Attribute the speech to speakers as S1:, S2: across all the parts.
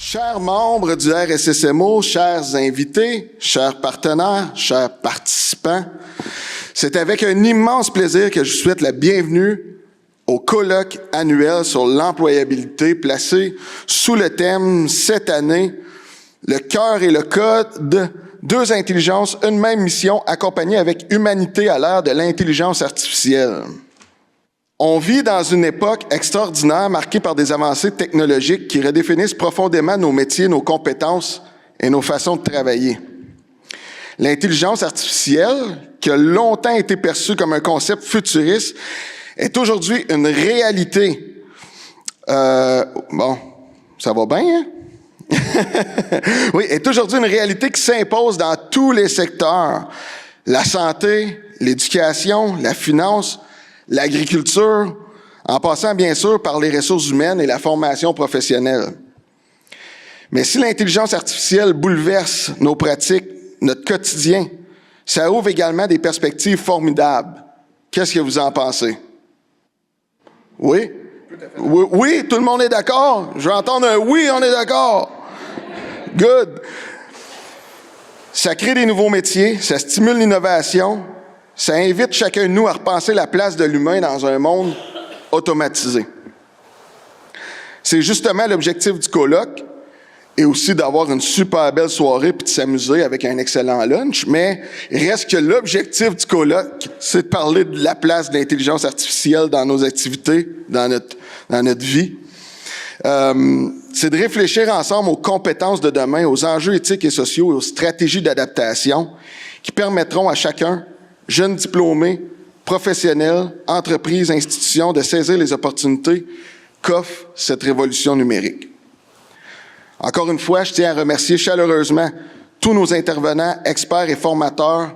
S1: Chers membres du RSSMO, chers invités, chers partenaires, chers participants, c'est avec un immense plaisir que je vous souhaite la bienvenue au colloque annuel sur l'employabilité placé sous le thème cette année « Le cœur et le code, deux intelligences, une même mission accompagnée avec humanité à l'ère de l'intelligence artificielle ». On vit dans une époque extraordinaire marquée par des avancées technologiques qui redéfinissent profondément nos métiers, nos compétences et nos façons de travailler. L'intelligence artificielle, qui a longtemps été perçue comme un concept futuriste, est aujourd'hui une réalité. Bon, ça va bien, hein? Oui, est aujourd'hui une réalité qui s'impose dans tous les secteurs. La santé, l'éducation, la finance, l'agriculture, en passant bien sûr par les ressources humaines et la formation professionnelle. Mais si l'intelligence artificielle bouleverse nos pratiques, notre quotidien, ça ouvre également des perspectives formidables. Qu'est-ce que vous en pensez? Oui? Oui, oui, tout le monde est d'accord? Je vais entendre un oui, on est d'accord. Good. Ça crée des nouveaux métiers, ça stimule l'innovation, ça invite chacun de nous à repenser la place de l'humain dans un monde automatisé. C'est justement l'objectif du colloque, et aussi d'avoir une super belle soirée puis de s'amuser avec un excellent lunch, mais il reste que l'objectif du colloque, c'est de parler de la place de l'intelligence artificielle dans nos activités, dans notre vie. C'est de réfléchir ensemble aux compétences de demain, aux enjeux éthiques et sociaux et aux stratégies d'adaptation qui permettront à chacun, jeunes diplômés, professionnels, entreprises, institutions, de saisir les opportunités qu'offre cette révolution numérique. Encore une fois, je tiens à remercier chaleureusement tous nos intervenants, experts et formateurs,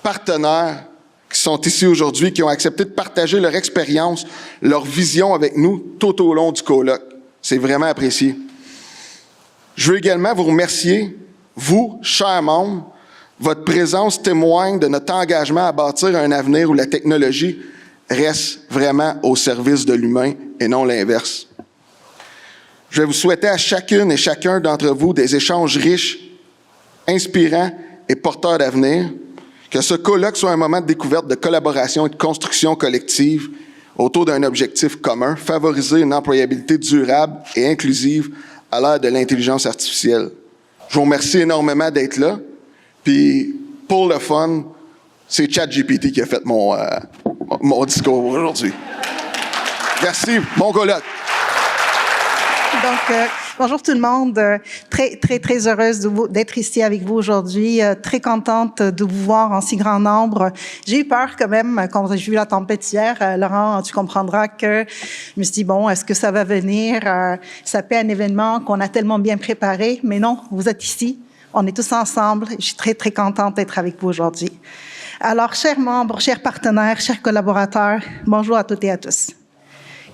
S1: partenaires qui sont ici aujourd'hui, qui ont accepté de partager leur expérience, leur vision avec nous tout au long du colloque. C'est vraiment apprécié. Je veux également vous remercier, vous, chers membres. Votre présence témoigne de notre engagement à bâtir un avenir où la technologie reste vraiment au service de l'humain et non l'inverse. Je vais vous souhaiter à chacune et chacun d'entre vous des échanges riches, inspirants et porteurs d'avenir, que ce colloque soit un moment de découverte, de collaboration et de construction collective autour d'un objectif commun, favoriser une employabilité durable et inclusive à l'ère de l'intelligence artificielle. Je vous remercie énormément d'être là. Puis, pour le fun, c'est ChatGPT qui a fait mon discours aujourd'hui. Merci. Bon colloque.
S2: Donc, bonjour tout le monde. Très heureuse d'être ici avec vous aujourd'hui. Très contente de vous voir en si grand nombre. J'ai eu peur quand même quand j'ai vu la tempête hier. Laurent, tu comprendras que je me suis dit, bon, est-ce que ça va venir? Ça peut être un événement qu'on a tellement bien préparé. Mais non, vous êtes ici. On est tous ensemble. Je suis très contente d'être avec vous aujourd'hui. Alors, chers membres, chers partenaires, chers collaborateurs, bonjour à toutes et à tous.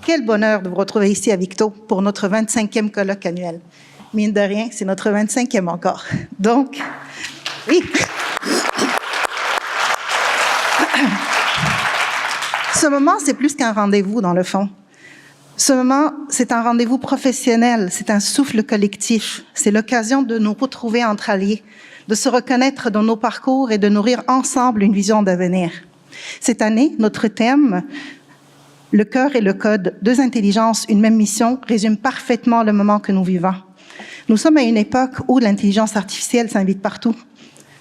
S2: Quel bonheur de vous retrouver ici à Victo pour notre 25e colloque annuel. Mine de rien, c'est notre 25e encore. Donc, oui. Ce moment, c'est plus qu'un rendez-vous dans le fond. Ce moment, c'est un rendez-vous professionnel, c'est un souffle collectif. C'est l'occasion de nous retrouver entre alliés, de se reconnaître dans nos parcours et de nourrir ensemble une vision d'avenir. Cette année, notre thème, le cœur et le code, deux intelligences, une même mission, résume parfaitement le moment que nous vivons. Nous sommes à une époque où l'intelligence artificielle s'invite partout,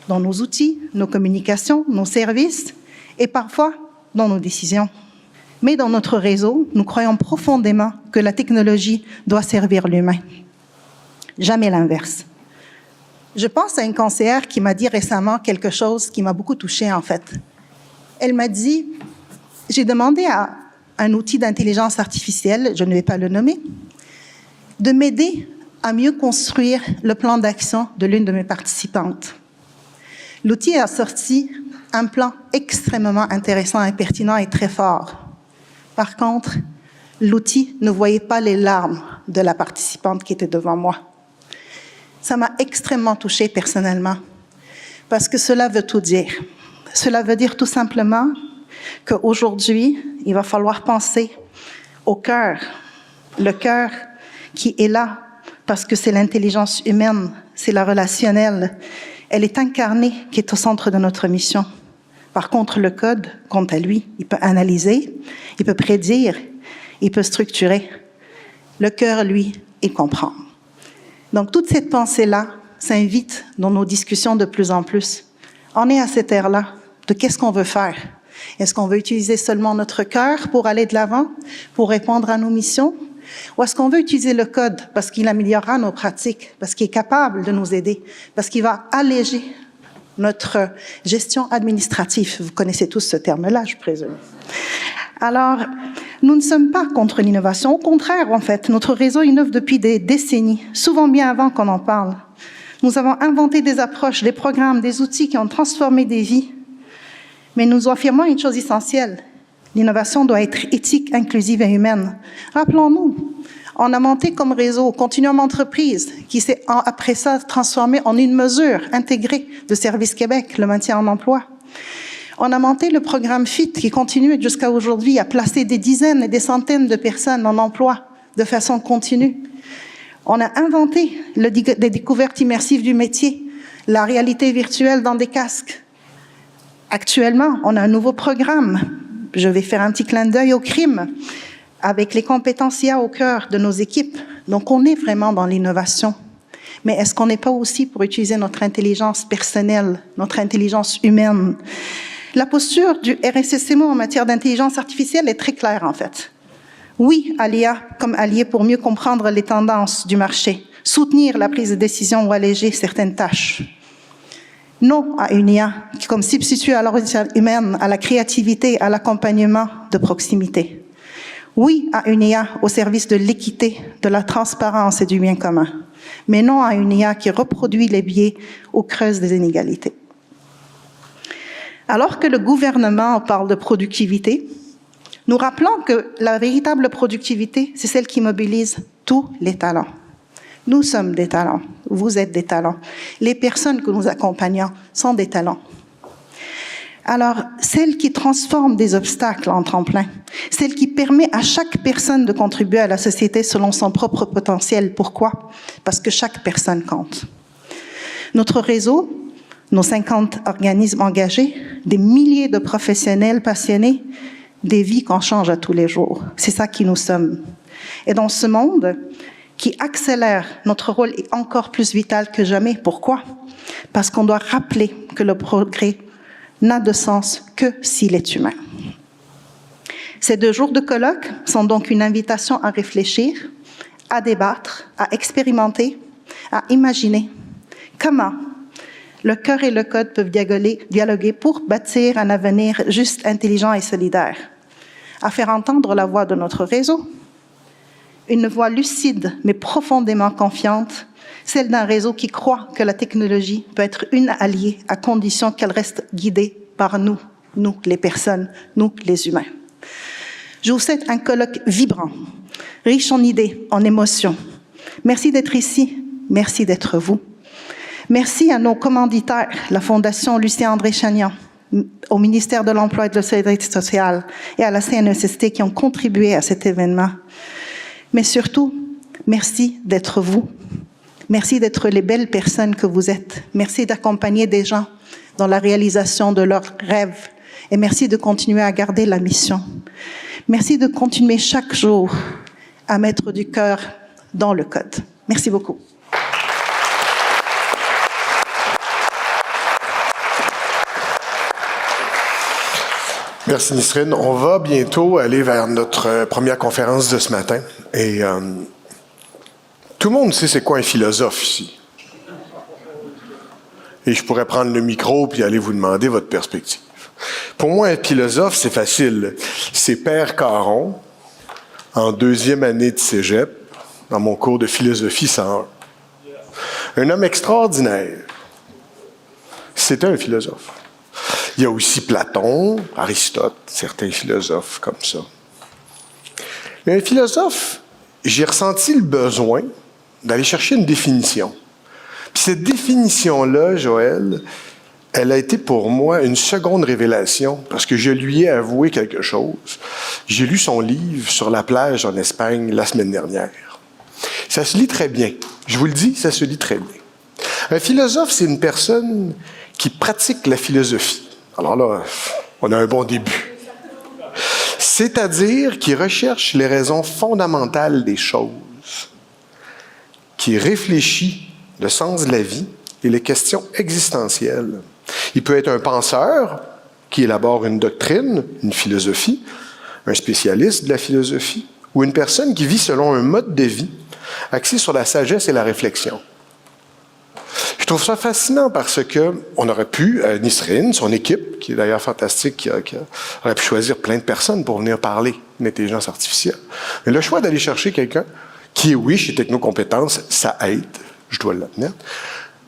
S2: dans nos outils, nos communications, nos services et parfois dans nos décisions. Mais dans notre réseau, nous croyons profondément que la technologie doit servir l'humain. Jamais l'inverse. Je pense à une conseillère qui m'a dit récemment quelque chose qui m'a beaucoup touchée en fait. Elle m'a dit, j'ai demandé à un outil d'intelligence artificielle, je ne vais pas le nommer, de m'aider à mieux construire le plan d'action de l'une de mes participantes. L'outil a sorti un plan extrêmement intéressant et pertinent et très fort. Par contre, l'outil ne voyait pas les larmes de la participante qui était devant moi. Ça m'a extrêmement touchée personnellement, parce que cela veut tout dire. Cela veut dire tout simplement qu'aujourd'hui, il va falloir penser au cœur, le cœur qui est là parce que c'est l'intelligence humaine, c'est la relationnelle. Elle est incarnée qui est au centre de notre mission. Par contre, le code, quant à lui, il peut analyser, il peut prédire, il peut structurer. Le cœur, lui, il comprend. Donc, toute cette pensée-là s'invite dans nos discussions de plus en plus. On est à cette ère-là de qu'est-ce qu'on veut faire. Est-ce qu'on veut utiliser seulement notre cœur pour aller de l'avant, pour répondre à nos missions? Ou est-ce qu'on veut utiliser le code parce qu'il améliorera nos pratiques, parce qu'il est capable de nous aider, parce qu'il va alléger notre gestion administrative? Vous connaissez tous ce terme-là, je présume. Alors, nous ne sommes pas contre l'innovation. Au contraire, en fait, notre réseau innove depuis des décennies, souvent bien avant qu'on en parle. Nous avons inventé des approches, des programmes, des outils qui ont transformé des vies. Mais nous affirmons une chose essentielle. L'innovation doit être éthique, inclusive et humaine. Rappelons-nous, on a monté comme réseau Continuum Entreprise, qui s'est après ça transformé en une mesure intégrée de Service Québec, le maintien en emploi. On a monté le programme FIT, qui continue jusqu'à aujourd'hui à placer des dizaines et des centaines de personnes en emploi de façon continue. On a inventé des découvertes immersives du métier, la réalité virtuelle dans des casques. Actuellement, on a un nouveau programme. Je vais faire un petit clin d'œil au crime, avec les compétences IA au cœur de nos équipes. Donc, on est vraiment dans l'innovation. Mais est-ce qu'on n'est pas aussi pour utiliser notre intelligence personnelle, notre intelligence humaine? La posture du RSSMO en matière d'intelligence artificielle est très claire, en fait. Oui à l'IA comme allié pour mieux comprendre les tendances du marché, soutenir la prise de décision ou alléger certaines tâches. Non à une IA qui, comme substitut à l'organisation humaine, à la créativité, à l'accompagnement de proximité. Oui à une IA au service de l'équité, de la transparence et du bien commun. Mais non à une IA qui reproduit les biais ou creuse des inégalités. Alors que le gouvernement parle de productivité, nous rappelons que la véritable productivité, c'est celle qui mobilise tous les talents. Nous sommes des talents, vous êtes des talents. Les personnes que nous accompagnons sont des talents. Alors, celle qui transforme des obstacles en tremplin, celle qui permet à chaque personne de contribuer à la société selon son propre potentiel. Pourquoi? Parce que chaque personne compte. Notre réseau, nos 50 organismes engagés, des milliers de professionnels passionnés, des vies qu'on change à tous les jours. C'est ça qui nous sommes. Et dans ce monde qui accélère, notre rôle est encore plus vital que jamais. Pourquoi? Parce qu'on doit rappeler que le progrès n'a de sens que s'il est humain. Ces 2 jours de colloque sont donc une invitation à réfléchir, à débattre, à expérimenter, à imaginer comment le cœur et le code peuvent dialoguer pour bâtir un avenir juste, intelligent et solidaire, à faire entendre la voix de notre réseau, une voix lucide mais profondément confiante, celle d'un réseau qui croit que la technologie peut être une alliée à condition qu'elle reste guidée par nous les personnes, nous les humains. Je vous souhaite un colloque vibrant, riche en idées, en émotions. Merci d'être ici, merci d'être vous. Merci à nos commanditaires, la Fondation Lucien-André Chagnon, au ministère de l'Emploi et de la Sécurité sociale et à la CNESST qui ont contribué à cet événement. Mais surtout, merci d'être vous. Merci d'être les belles personnes que vous êtes. Merci d'accompagner des gens dans la réalisation de leurs rêves. Et merci de continuer à garder la mission. Merci de continuer chaque jour à mettre du cœur dans le code. Merci beaucoup.
S3: Merci Nisrine. On va bientôt aller vers notre première conférence de ce matin. Et tout le monde sait c'est quoi un philosophe ici. Et je pourrais prendre le micro puis aller vous demander votre perspective. Pour moi, un philosophe, c'est facile. C'est Père Caron, en 2e année de cégep, dans mon cours de philosophie 101. Un homme extraordinaire. C'était un philosophe. Il y a aussi Platon, Aristote, certains philosophes comme ça. Mais un philosophe, j'ai ressenti le besoin d'aller chercher une définition. Puis cette définition-là, Joël, elle a été pour moi une seconde révélation parce que je lui ai avoué quelque chose. J'ai lu son livre sur la plage en Espagne la semaine dernière. Ça se lit très bien. Je vous le dis, ça se lit très bien. Un philosophe, c'est une personne qui pratique la philosophie. Alors là, on a un bon début. C'est-à-dire qui recherche les raisons fondamentales des choses, qui réfléchit le sens de la vie et les questions existentielles. Il peut être un penseur qui élabore une doctrine, une philosophie, un spécialiste de la philosophie, ou une personne qui vit selon un mode de vie axé sur la sagesse et la réflexion. Je trouve ça fascinant parce que on aurait pu, Nisrine, son équipe, qui est d'ailleurs fantastique, qui aurait pu choisir plein de personnes pour venir parler d'intelligence artificielle. Mais le choix d'aller chercher quelqu'un qui est, oui, chez Technocompétences, ça aide, je dois l'admettre,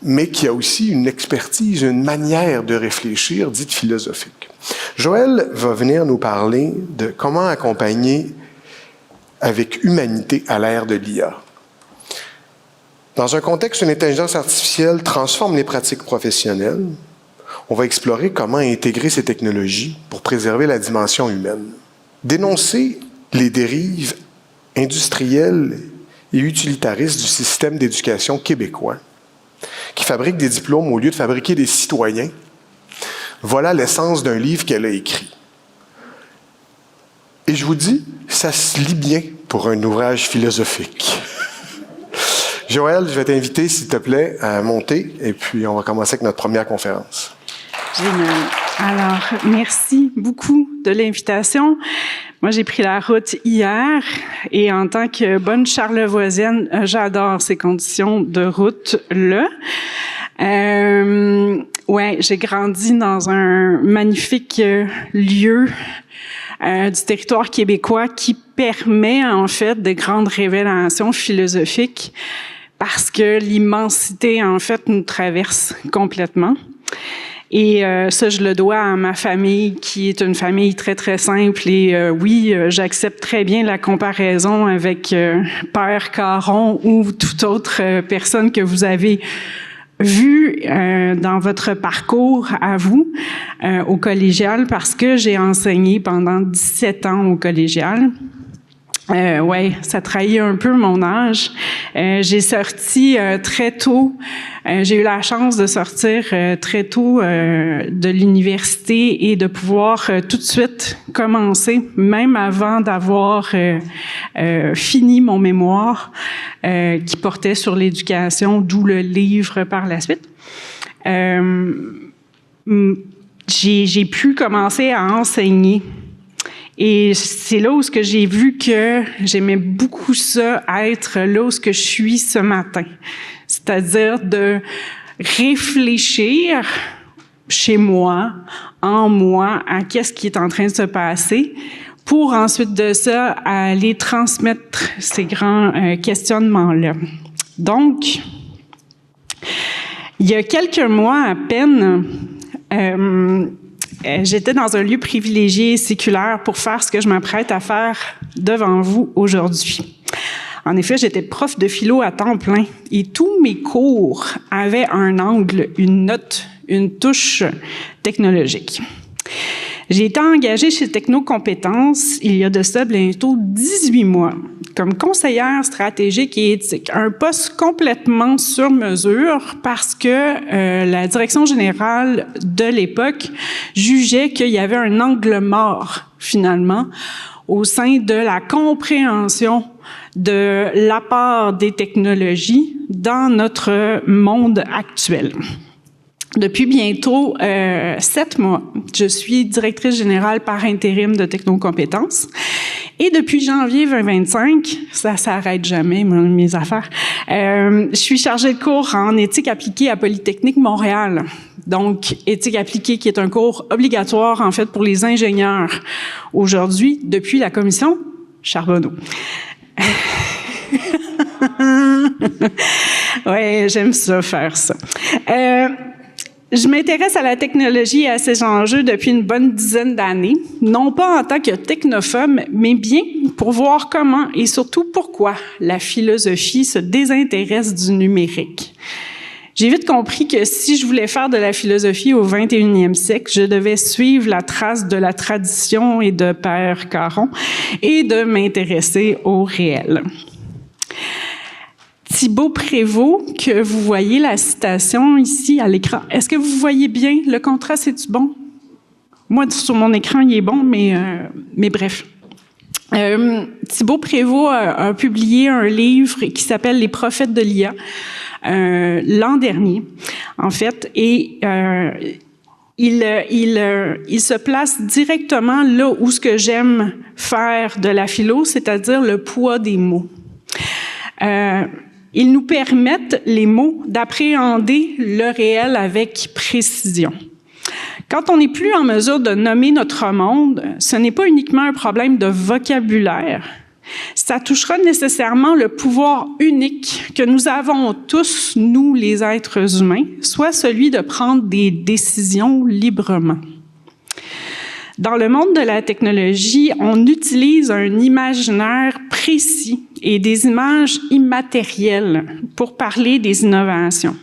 S3: mais qui a aussi une expertise, une manière de réfléchir dite philosophique. Joël va venir nous parler de comment accompagner avec humanité à l'ère de l'IA. Dans un contexte où l'intelligence artificielle transforme les pratiques professionnelles, on va explorer comment intégrer ces technologies pour préserver la dimension humaine. Dénoncer les dérives industrielles et utilitaristes du système d'éducation québécois, qui fabrique des diplômes au lieu de fabriquer des citoyens. Voilà l'essence d'un livre qu'elle a écrit. Et je vous dis, ça se lit bien pour un ouvrage philosophique. Joël, je vais t'inviter, s'il te plaît, à monter, et puis on va commencer avec notre première conférence.
S4: Génial. Alors, merci beaucoup de l'invitation. Moi, j'ai pris la route hier, et en tant que bonne charlevoisienne, j'adore ces conditions de route-là. Ouais, j'ai grandi dans un magnifique lieu du territoire québécois qui permet, en fait, de grandes révélations philosophiques parce que l'immensité, en fait, nous traverse complètement. Et ça, je le dois à ma famille, qui est une famille très, très simple. Et oui, j'accepte très bien la comparaison avec Père Caron ou toute autre personne que vous avez vue dans votre parcours à vous, au collégial, parce que j'ai enseigné pendant 17 ans au collégial. Ouais, ça trahit un peu mon âge. J'ai sorti très tôt. J'ai eu la chance de sortir très tôt de l'université et de pouvoir tout de suite commencer, même avant d'avoir fini mon mémoire qui portait sur l'éducation, d'où le livre par la suite. J'ai pu commencer à enseigner. Et c'est là où ce que j'ai vu que j'aimais beaucoup ça, être là où ce que je suis ce matin. C'est-à-dire de réfléchir chez moi, en moi, à qu'est-ce qui est en train de se passer, pour ensuite de ça aller transmettre ces grands questionnements-là. Donc, il y a quelques mois à peine, j'étais dans un lieu privilégié et séculaire pour faire ce que je m'apprête à faire devant vous aujourd'hui. En effet, j'étais prof de philo à temps plein et tous mes cours avaient un angle, une note, une touche technologique. J'ai été engagée chez Technocompétences il y a de ça bientôt 18 mois comme conseillère stratégique et éthique, un poste complètement sur mesure parce que la direction générale de l'époque jugeait qu'il y avait un angle mort finalement au sein de la compréhension de l'apport des technologies dans notre monde actuel. Depuis bientôt 7 mois, je suis directrice générale par intérim de Technocompétences. Et depuis janvier 2025, ça s'arrête jamais, mes affaires, je suis chargée de cours en éthique appliquée à Polytechnique Montréal. Donc, éthique appliquée qui est un cours obligatoire, en fait, pour les ingénieurs aujourd'hui, depuis la commission Charbonneau. Ouais, j'aime ça, faire ça. Je m'intéresse à la technologie et à ses enjeux depuis une bonne dizaine d'années, non pas en tant que technophobe, mais bien pour voir comment et surtout pourquoi la philosophie se désintéresse du numérique. J'ai vite compris que si je voulais faire de la philosophie au 21e siècle, je devais suivre la trace de la tradition et de Père Caron et de m'intéresser au réel. Thibaut Prévost, que vous voyez la citation ici à l'écran. Est-ce que vous voyez bien? Le contraste, est-tu bon? Moi, sur mon écran, il est bon, mais bref. Thibaut Prévost a publié un livre qui s'appelle « Les prophètes de l'IA » l'an dernier, en fait, et il se place directement là où ce que j'aime faire de la philo, c'est-à-dire le poids des mots. Ils nous permettent, les mots, d'appréhender le réel avec précision. Quand on n'est plus en mesure de nommer notre monde, ce n'est pas uniquement un problème de vocabulaire. Ça touchera nécessairement le pouvoir unique que nous avons tous, nous les êtres humains, soit celui de prendre des décisions librement. Dans le monde de la technologie, on utilise un imaginaire précis et des images immatérielles pour parler des innovations.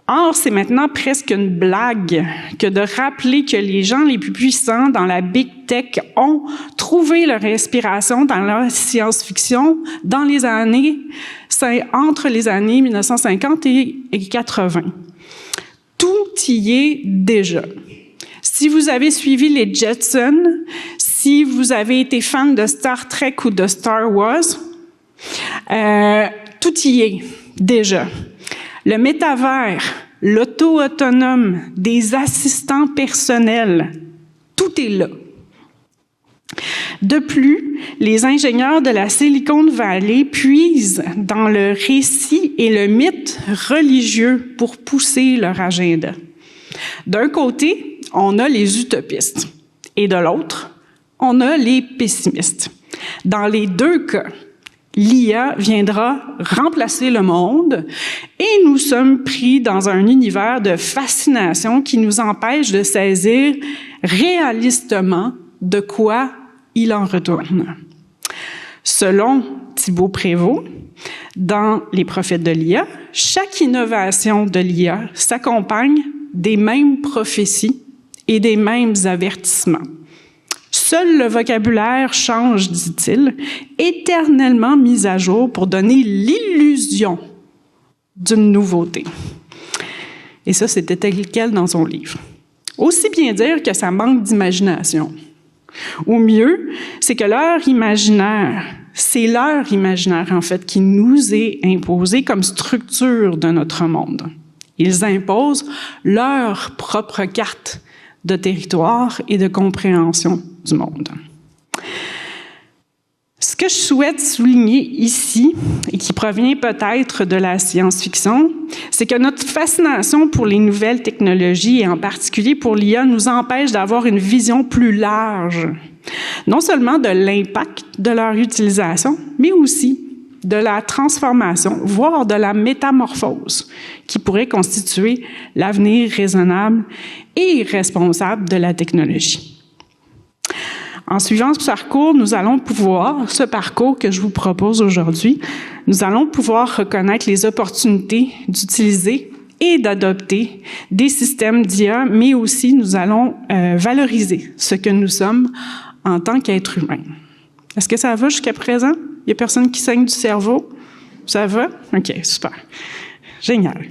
S4: Or, c'est maintenant presque une blague que de rappeler que les gens les plus puissants dans la big tech ont trouvé leur inspiration dans la science-fiction entre les années 1950 et 80. Tout y est déjà. Si vous avez suivi les Jetsons, si vous avez été fan de Star Trek ou de Star Wars, tout y est déjà. Le métavers, l'auto autonome, des assistants personnels, tout est là. De plus, les ingénieurs de la Silicon Valley puisent dans le récit et le mythe religieux pour pousser leur agenda. D'un côté, on a les utopistes et de l'autre, on a les pessimistes. Dans les deux cas, l'IA viendra remplacer le monde et nous sommes pris dans un univers de fascination qui nous empêche de saisir réalistement de quoi il en retourne. Selon Thibaut Prévost, dans Les prophètes de l'IA, chaque innovation de l'IA s'accompagne des mêmes prophéties et des mêmes avertissements. Seul le vocabulaire change, dit-il, éternellement mis à jour pour donner l'illusion d'une nouveauté. Et ça, c'était tel quel dans son livre. Aussi bien dire que ça manque d'imagination. Ou mieux, c'est que c'est leur imaginaire, en fait, qui nous est imposé comme structure de notre monde. Ils imposent leur propre carte de territoire et de compréhension du monde. Ce que je souhaite souligner ici, et qui provient peut-être de la science-fiction, c'est que notre fascination pour les nouvelles technologies, et en particulier pour l'IA, nous empêche d'avoir une vision plus large, non seulement de l'impact de leur utilisation, mais aussi de la transformation, voire de la métamorphose, qui pourrait constituer l'avenir raisonnable et responsable de la technologie. En suivant ce parcours que je vous propose aujourd'hui, nous allons pouvoir reconnaître les opportunités d'utiliser et d'adopter des systèmes d'IA, mais aussi nous allons valoriser ce que nous sommes en tant qu'êtres humains. Est-ce que ça va jusqu'à présent? Il n'y a personne qui saigne du cerveau? Ça va? OK, super. Génial.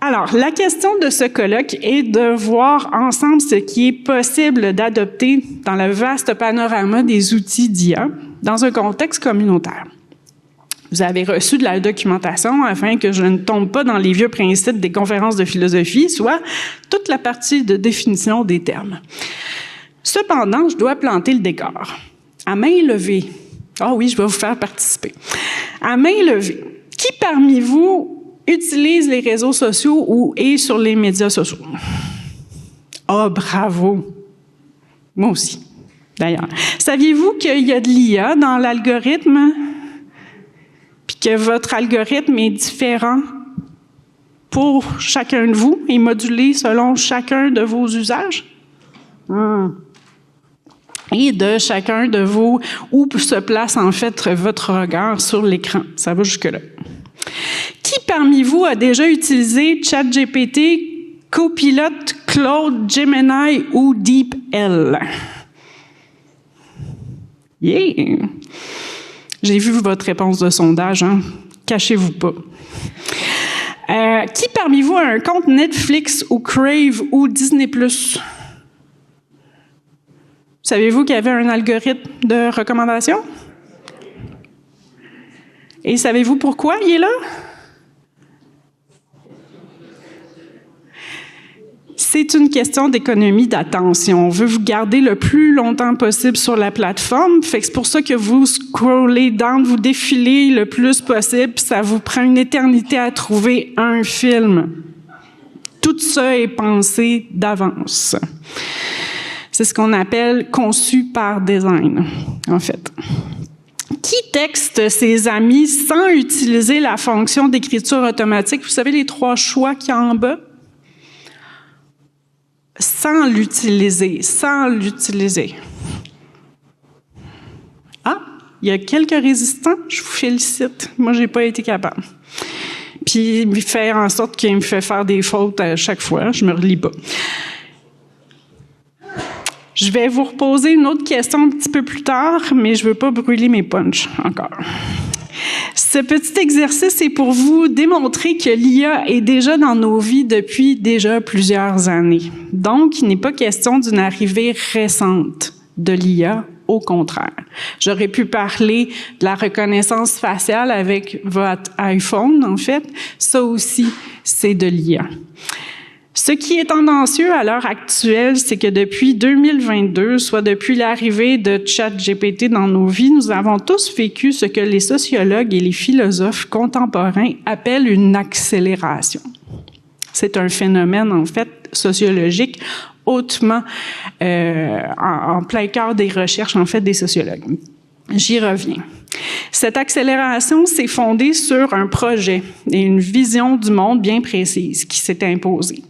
S4: Alors, la question de ce colloque est de voir ensemble ce qui est possible d'adopter dans le vaste panorama des outils d'IA dans un contexte communautaire. Vous avez reçu de la documentation afin que je ne tombe pas dans les vieux principes des conférences de philosophie, soit toute la partie de définition des termes. Cependant, je dois planter le décor. À main levée, oui, je vais vous faire participer. À main levée, qui parmi vous utilise les réseaux sociaux ou est sur les médias sociaux? Bravo! Moi aussi, d'ailleurs. Saviez-vous qu'il y a de l'IA dans l'algorithme? Puis que votre algorithme est différent pour chacun de vous et modulé selon chacun de vos usages? Et de chacun de vous, où se place en fait votre regard sur l'écran. Ça va jusque-là. Qui parmi vous a déjà utilisé ChatGPT, Copilot, Claude, Gemini ou DeepL? Yeah! J'ai vu votre réponse de sondage, hein? Cachez-vous pas. Qui parmi vous a un compte Netflix ou Crave ou Disney+? Savez-vous qu'il y avait un algorithme de recommandation? Et savez-vous pourquoi il est là? C'est une question d'économie d'attention. On veut vous garder le plus longtemps possible sur la plateforme. Fait que c'est pour ça que vous scrollez down, vous défilez le plus possible, puis ça vous prend une éternité à trouver un film. Tout ça est pensé d'avance. C'est ce qu'on appelle conçu par design, en fait. Qui texte ses amis sans utiliser la fonction d'écriture automatique? Vous savez les 3 choix qu'il y a en bas? Sans l'utiliser. Ah, il y a quelques résistants, je vous félicite. Moi, j'ai pas été capable. Puis, il fait en sorte qu'il me fait faire des fautes à chaque fois, je me relis pas. Je vais vous reposer une autre question un petit peu plus tard, mais je veux pas brûler mes punchs encore. Ce petit exercice est pour vous démontrer que l'IA est déjà dans nos vies depuis déjà plusieurs années. Donc, il n'est pas question d'une arrivée récente de l'IA, au contraire. J'aurais pu parler de la reconnaissance faciale avec votre iPhone, en fait. Ça aussi, c'est de l'IA. Ce qui est tendancieux à l'heure actuelle, c'est que depuis 2022, soit depuis l'arrivée de ChatGPT dans nos vies, nous avons tous vécu ce que les sociologues et les philosophes contemporains appellent une accélération. C'est un phénomène, en fait, sociologique hautement en plein cœur des recherches, en fait, des sociologues. J'y reviens. Cette accélération s'est fondée sur un projet et une vision du monde bien précise qui s'est imposée.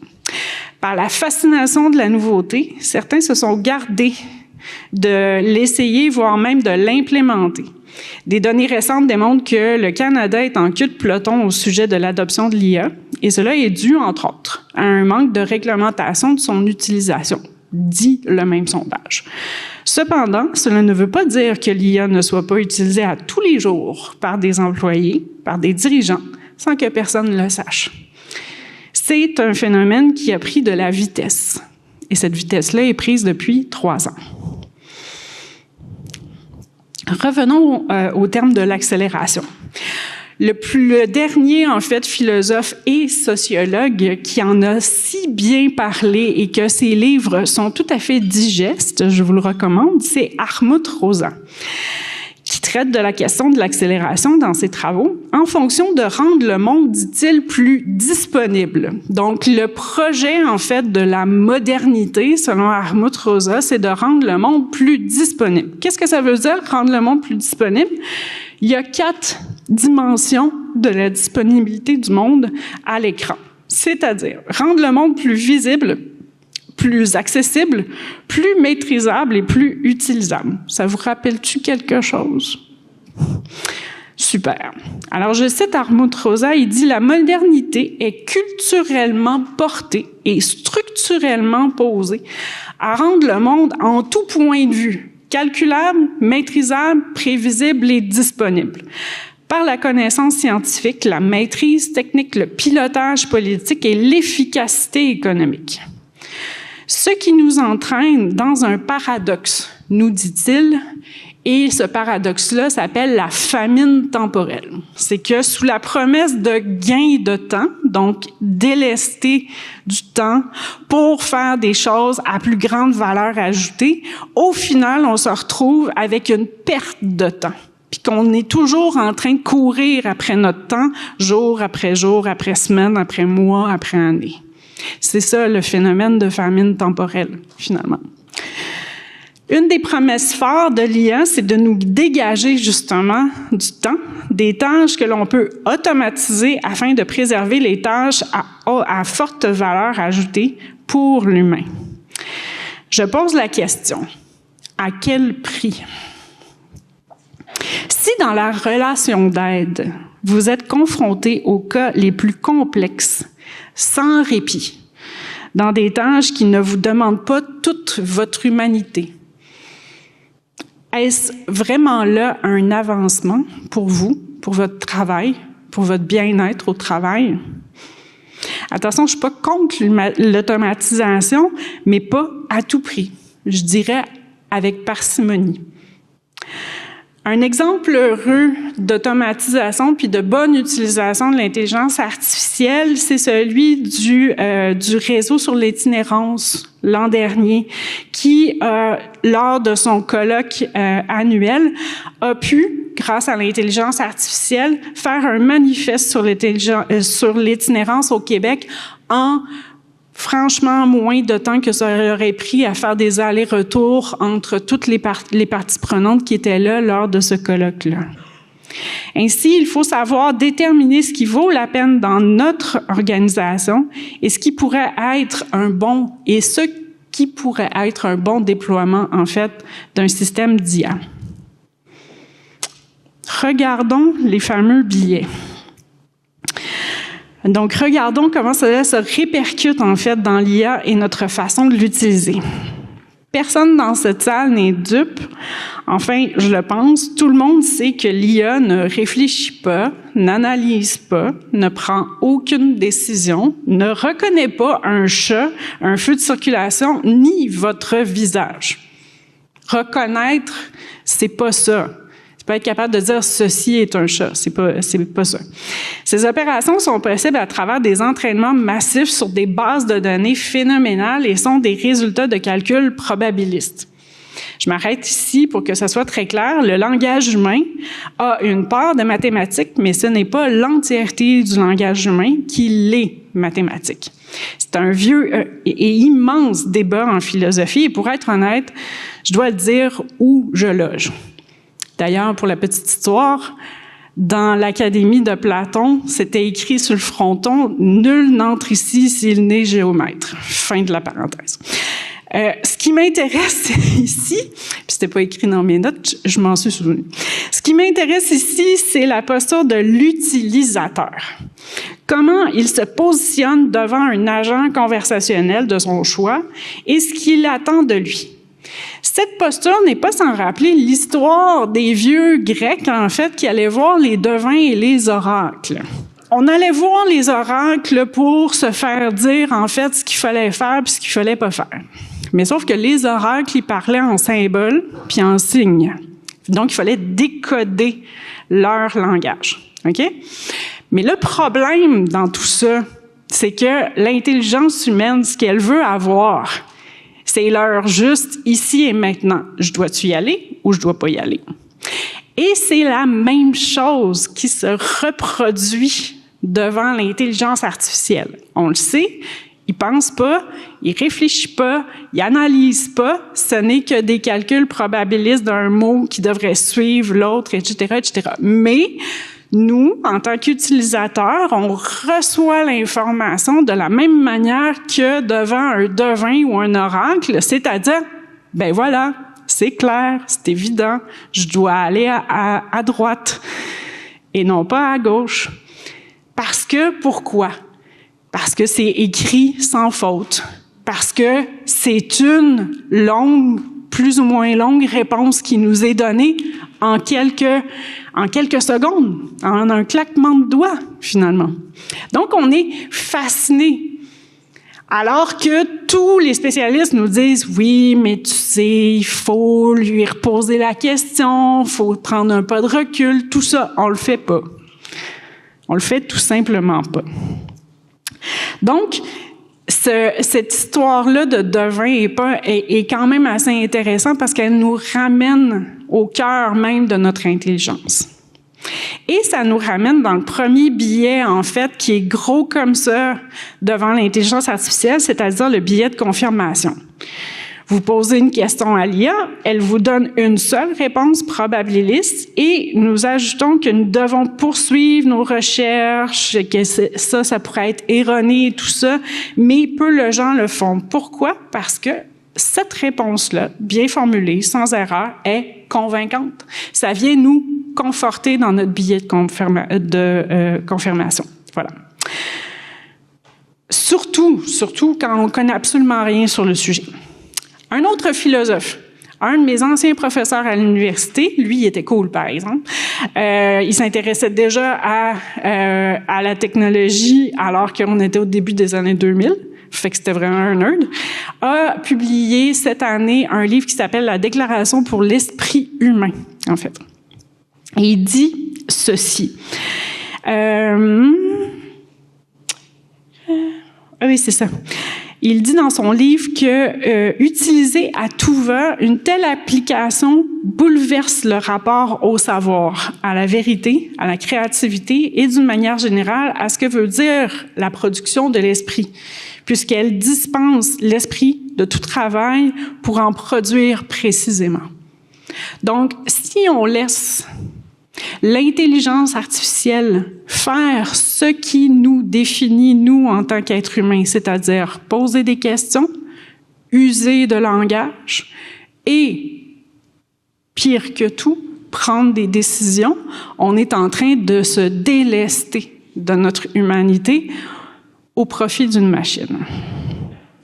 S4: Par la fascination de la nouveauté, certains se sont gardés de l'essayer, voire même de l'implémenter. Des données récentes démontrent que le Canada est en queue de peloton au sujet de l'adoption de l'IA, et cela est dû, entre autres, à un manque de réglementation de son utilisation, dit le même sondage. Cependant, cela ne veut pas dire que l'IA ne soit pas utilisée à tous les jours par des employés, par des dirigeants, sans que personne ne le sache. C'est un phénomène qui a pris de la vitesse. Et cette vitesse-là est prise depuis 3 ans. Revenons au terme de l'accélération. Le dernier, en fait, philosophe et sociologue qui en a si bien parlé et que ses livres sont tout à fait digestes, je vous le recommande, c'est Hartmut Rosa, qui traite de la question de l'accélération dans ses travaux en fonction de rendre le monde, dit-il, plus disponible. Donc, le projet, en fait, de la modernité, selon Hartmut Rosa, c'est de rendre le monde plus disponible. Qu'est-ce que ça veut dire, rendre le monde plus disponible? Il y a 4 dimensions de la disponibilité du monde à l'écran. C'est-à-dire, rendre le monde plus visible, plus accessible, plus maîtrisable et plus utilisable. Ça vous rappelle-tu quelque chose? Super. Alors, je cite Hartmut Rosa, il dit « La modernité est culturellement portée et structurellement posée à rendre le monde en tout point de vue calculable, maîtrisable, prévisible et disponible. Par la connaissance scientifique, la maîtrise technique, le pilotage politique et l'efficacité économique. Ce qui nous entraîne dans un paradoxe, nous dit-il, et ce paradoxe-là s'appelle la famine temporelle. C'est que sous la promesse de gain de temps, donc délester du temps pour faire des choses à plus grande valeur ajoutée, au final, on se retrouve avec une perte de temps. Puis qu'on est toujours en train de courir après notre temps, jour, après semaine, après mois, après année. C'est ça le phénomène de famine temporelle, finalement. Une des promesses fortes de l'IA, c'est de nous dégager justement du temps, des tâches que l'on peut automatiser afin de préserver les tâches à forte valeur ajoutée pour l'humain. Je pose la question, à quel prix? Si dans la relation d'aide, vous êtes confronté aux cas les plus complexes, sans répit, dans des tâches qui ne vous demandent pas toute votre humanité, est-ce vraiment là un avancement pour vous, pour votre travail, pour votre bien-être au travail? Attention, je ne suis pas contre l'automatisation, mais pas à tout prix. Je dirais avec parcimonie. Un exemple heureux d'automatisation puis de bonne utilisation de l'intelligence artificielle, c'est celui du réseau sur l'itinérance l'an dernier, qui, lors de son colloque annuel, a pu, grâce à l'intelligence artificielle, faire un manifeste sur l'itinérance au Québec en franchement moins de temps que ça aurait pris à faire des allers-retours entre toutes les parties prenantes qui étaient là lors de ce colloque-là. Ainsi, il faut savoir déterminer ce qui vaut la peine dans notre organisation et ce qui pourrait être un bon déploiement, en fait, d'un système d'IA. Regardons les fameux billets. Donc, regardons comment cela se répercute, en fait, dans l'IA et notre façon de l'utiliser. Personne dans cette salle n'est dupe. Enfin, je le pense, tout le monde sait que l'IA ne réfléchit pas, n'analyse pas, ne prend aucune décision, ne reconnaît pas un chat, un feu de circulation, ni votre visage. Reconnaître, c'est pas ça. Pas être capable de dire « ceci est un chat », c'est pas ça. Ces opérations sont possibles à travers des entraînements massifs sur des bases de données phénoménales et sont des résultats de calculs probabilistes. Je m'arrête ici pour que ça soit très clair. Le langage humain a une part de mathématiques, mais ce n'est pas l'entièreté du langage humain qui l'est mathématique. C'est un vieux et immense débat en philosophie et pour être honnête, je dois le dire où je loge. D'ailleurs, pour la petite histoire, dans l'Académie de Platon, c'était écrit sur le fronton « Nul n'entre ici s'il n'est géomètre ». Fin de la parenthèse. Ce qui m'intéresse ici, puis c'était pas écrit dans mes notes, je m'en suis souvenu. Ce qui m'intéresse ici, c'est la posture de l'utilisateur. Comment il se positionne devant un agent conversationnel de son choix et ce qu'il attend de lui. Cette posture n'est pas sans rappeler l'histoire des vieux Grecs, en fait, qui allaient voir les devins et les oracles. On allait voir les oracles pour se faire dire, en fait, ce qu'il fallait faire puis ce qu'il fallait pas faire. Mais sauf que les oracles, ils parlaient en symboles puis en signes. Donc, il fallait décoder leur langage. OK? Mais le problème dans tout ça, c'est que l'intelligence humaine, ce qu'elle veut avoir, c'est l'heure juste, ici et maintenant. Je dois-tu y aller ou je dois pas y aller? Et c'est la même chose qui se reproduit devant l'intelligence artificielle. On le sait, il pense pas, il réfléchit pas, il analyse pas, ce n'est que des calculs probabilistes d'un mot qui devrait suivre l'autre, etc., etc. Mais nous, en tant qu'utilisateurs, on reçoit l'information de la même manière que devant un devin ou un oracle, c'est-à-dire, ben voilà, c'est clair, c'est évident, je dois aller à droite et non pas à gauche. Parce que, pourquoi? Parce que c'est écrit sans faute. Parce que c'est une longue, plus ou moins longue réponse qui nous est donnée en quelques secondes, en un claquement de doigts, finalement. Donc, on est fasciné. Alors que tous les spécialistes nous disent « Oui, mais tu sais, il faut lui reposer la question, il faut prendre un pas de recul. » Tout ça, on le fait pas. On le fait tout simplement pas. Donc, cette histoire-là de devin est quand même assez intéressante parce qu'elle nous ramène au cœur même de notre intelligence. Et ça nous ramène dans le premier billet, en fait, qui est gros comme ça devant l'intelligence artificielle, c'est-à-dire le billet de confirmation. Vous posez une question à l'IA, elle vous donne une seule réponse probabiliste et nous ajoutons que nous devons poursuivre nos recherches, que ça pourrait être erroné et tout ça, mais peu de gens le font. Pourquoi? Parce que cette réponse-là, bien formulée, sans erreur, est convaincante. Ça vient nous conforter dans notre billet de confirmation. Voilà. Surtout quand on ne connaît absolument rien sur le sujet. Un autre philosophe Un de mes anciens professeurs à l'université, lui, il était cool, par exemple. Il s'intéressait déjà à la technologie alors qu'on était au début des années 2000. Fait que c'était vraiment un nerd, a publié cette année un livre qui s'appelle « La Déclaration pour l'esprit humain », en fait. Et il dit ceci. Oui, c'est ça. Il dit dans son livre que utiliser à tout va, une telle application bouleverse le rapport au savoir, à la vérité, à la créativité et d'une manière générale à ce que veut dire la production de l'esprit, puisqu'elle dispense l'esprit de tout travail pour en produire précisément. Donc, si on laisse l'intelligence artificielle faire ce qui nous définit, nous, en tant qu'êtres humains, c'est-à-dire poser des questions, user de langage et, pire que tout, prendre des décisions, on est en train de se délester de notre humanité au profit d'une machine.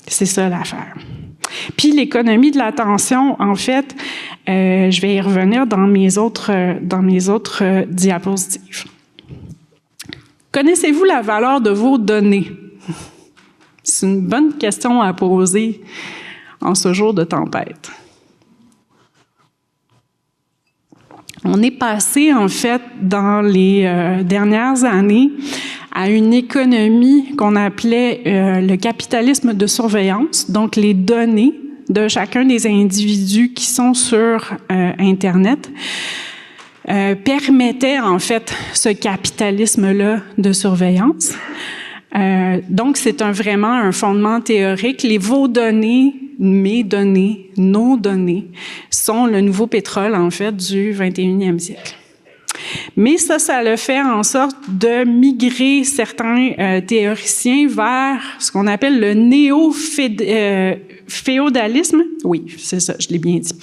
S4: C'est ça l'affaire. Puis l'économie de l'attention, en fait, je vais y revenir dans mes autres diapositives. Connaissez-vous la valeur de vos données? C'est une bonne question à poser en ce jour de tempête. On est passé, en fait, dans les dernières années, à une économie qu'on appelait le capitalisme de surveillance, donc les données de chacun des individus qui sont sur Internet permettaient en fait ce capitalisme-là de surveillance. Donc c'est vraiment un fondement théorique. Vos données, mes données, nos données sont le nouveau pétrole en fait du 21e siècle. Mais ça le fait en sorte de migrer certains théoriciens vers ce qu'on appelle le néo-féodalisme. Oui, c'est ça, je l'ai bien dit.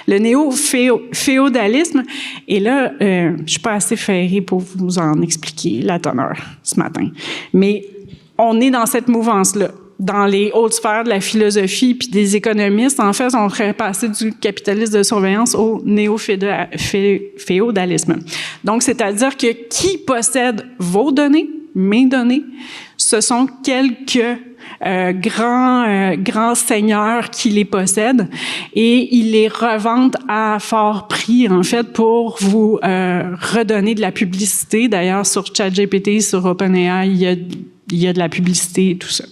S4: Le néo-féodalisme. Et là, je suis pas assez ferrée pour vous en expliquer la teneur ce matin. Mais on est dans cette mouvance-là. Dans les hautes sphères de la philosophie puis des économistes, en fait, on ferait passer du capitalisme de surveillance au néo-féodalisme. Donc, c'est-à-dire que qui possède vos données, mes données, ce sont quelques grands seigneurs qui les possèdent et ils les revendent à fort prix, en fait, pour vous redonner de la publicité. D'ailleurs, sur ChatGPT, sur OpenAI, il y a de la publicité et tout ça.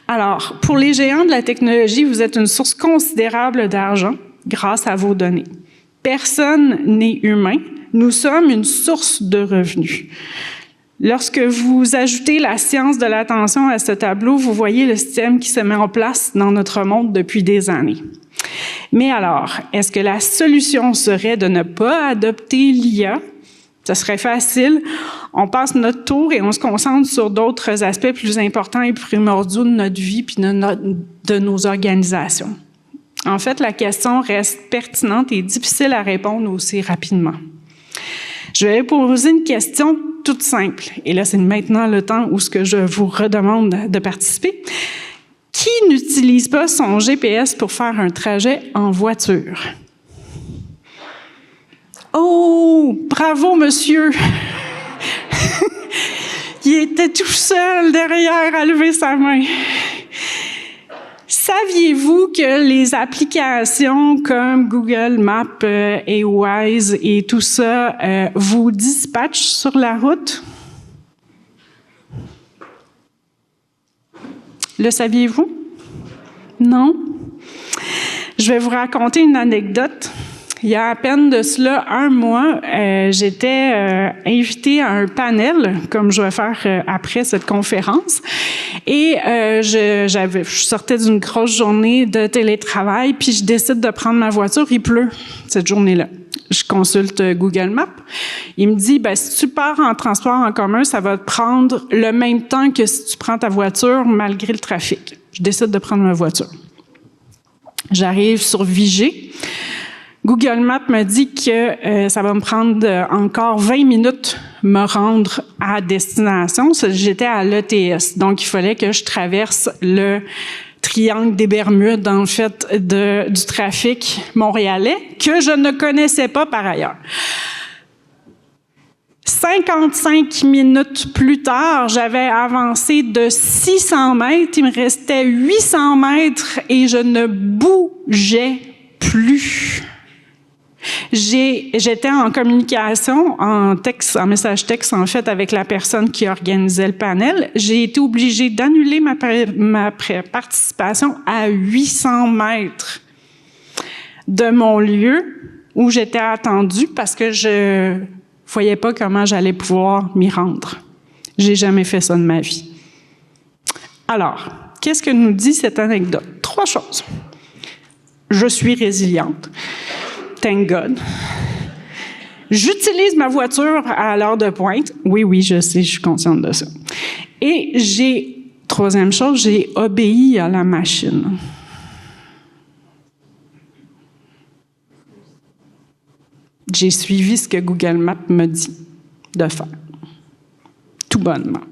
S4: Alors, pour les géants de la technologie, vous êtes une source considérable d'argent grâce à vos données. Personne n'est humain. Nous sommes une source de revenus. Lorsque vous ajoutez la science de l'attention à ce tableau, vous voyez le système qui se met en place dans notre monde depuis des années. Mais alors, est-ce que la solution serait de ne pas adopter l'IA? Ce serait facile. On passe notre tour et on se concentre sur d'autres aspects plus importants et primordiaux de notre vie puis de nos organisations. En fait, la question reste pertinente et difficile à répondre aussi rapidement. Je vais poser une question toute simple. Et là, c'est maintenant le temps où je vous redemande de participer. Qui n'utilise pas son GPS pour faire un trajet en voiture? Oh, bravo, monsieur! Il était tout seul derrière à lever sa main. Saviez-vous que les applications comme Google Maps et Waze et tout ça vous dispatchent sur la route? Le saviez-vous? Non? Je vais vous raconter une anecdote. Il y a à peine de cela 1 mois, j'étais invitée à un panel, comme je vais faire après cette conférence, et je sortais d'une grosse journée de télétravail, puis je décide de prendre ma voiture, il pleut cette journée-là. Je consulte Google Maps. Il me dit, si tu pars en transport en commun, ça va te prendre le même temps que si tu prends ta voiture malgré le trafic. Je décide de prendre ma voiture. J'arrive sur Vigée. Google Maps me dit que ça va me prendre encore 20 minutes me rendre à destination. J'étais à l'ETS, donc il fallait que je traverse le triangle des Bermudes, en fait, du trafic montréalais, que je ne connaissais pas par ailleurs. 55 minutes plus tard, j'avais avancé de 600 mètres, il me restait 800 mètres et je ne bougeais plus. J'étais en communication, en message texte, en fait, avec la personne qui organisait le panel. J'ai été obligée d'annuler ma participation à 800 mètres de mon lieu où j'étais attendue parce que je voyais pas comment j'allais pouvoir m'y rendre. J'ai jamais fait ça de ma vie. Alors, qu'est-ce que nous dit cette anecdote? 3 choses. Je suis résiliente. Thank God. J'utilise ma voiture à l'heure de pointe. Oui, je sais, je suis consciente de ça. Et troisième chose, j'ai obéi à la machine. J'ai suivi ce que Google Maps me dit de faire. Tout bonnement.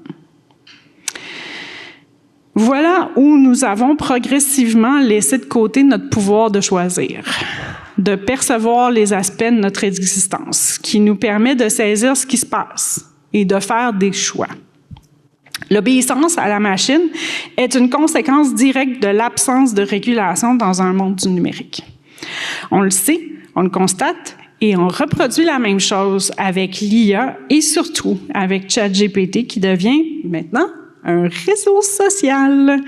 S4: Voilà où nous avons progressivement laissé de côté notre pouvoir de choisir, de percevoir les aspects de notre existence, qui nous permet de saisir ce qui se passe et de faire des choix. L'obéissance à la machine est une conséquence directe de l'absence de régulation dans un monde du numérique. On le sait, on le constate, et on reproduit la même chose avec l'IA et surtout avec ChatGPT qui devient maintenant un réseau social,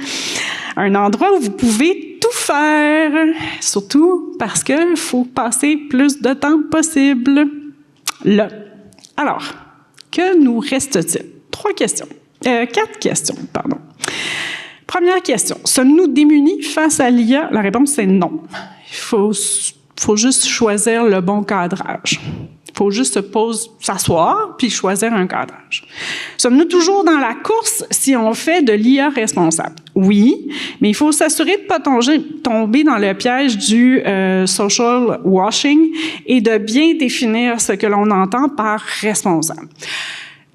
S4: un endroit où vous pouvez tout faire, surtout parce qu'il faut passer plus de temps possible là. Alors, que nous reste-t-il? 4 questions, pardon. Première question, sommes-nous démunis face à l'IA? La réponse est non. Il faut juste choisir le bon cadrage. Il faut juste s'asseoir puis choisir un cadrage. Sommes-nous toujours dans la course si on fait de l'IA responsable? Oui, mais il faut s'assurer de ne pas tomber dans le piège du social washing et de bien définir ce que l'on entend par responsable.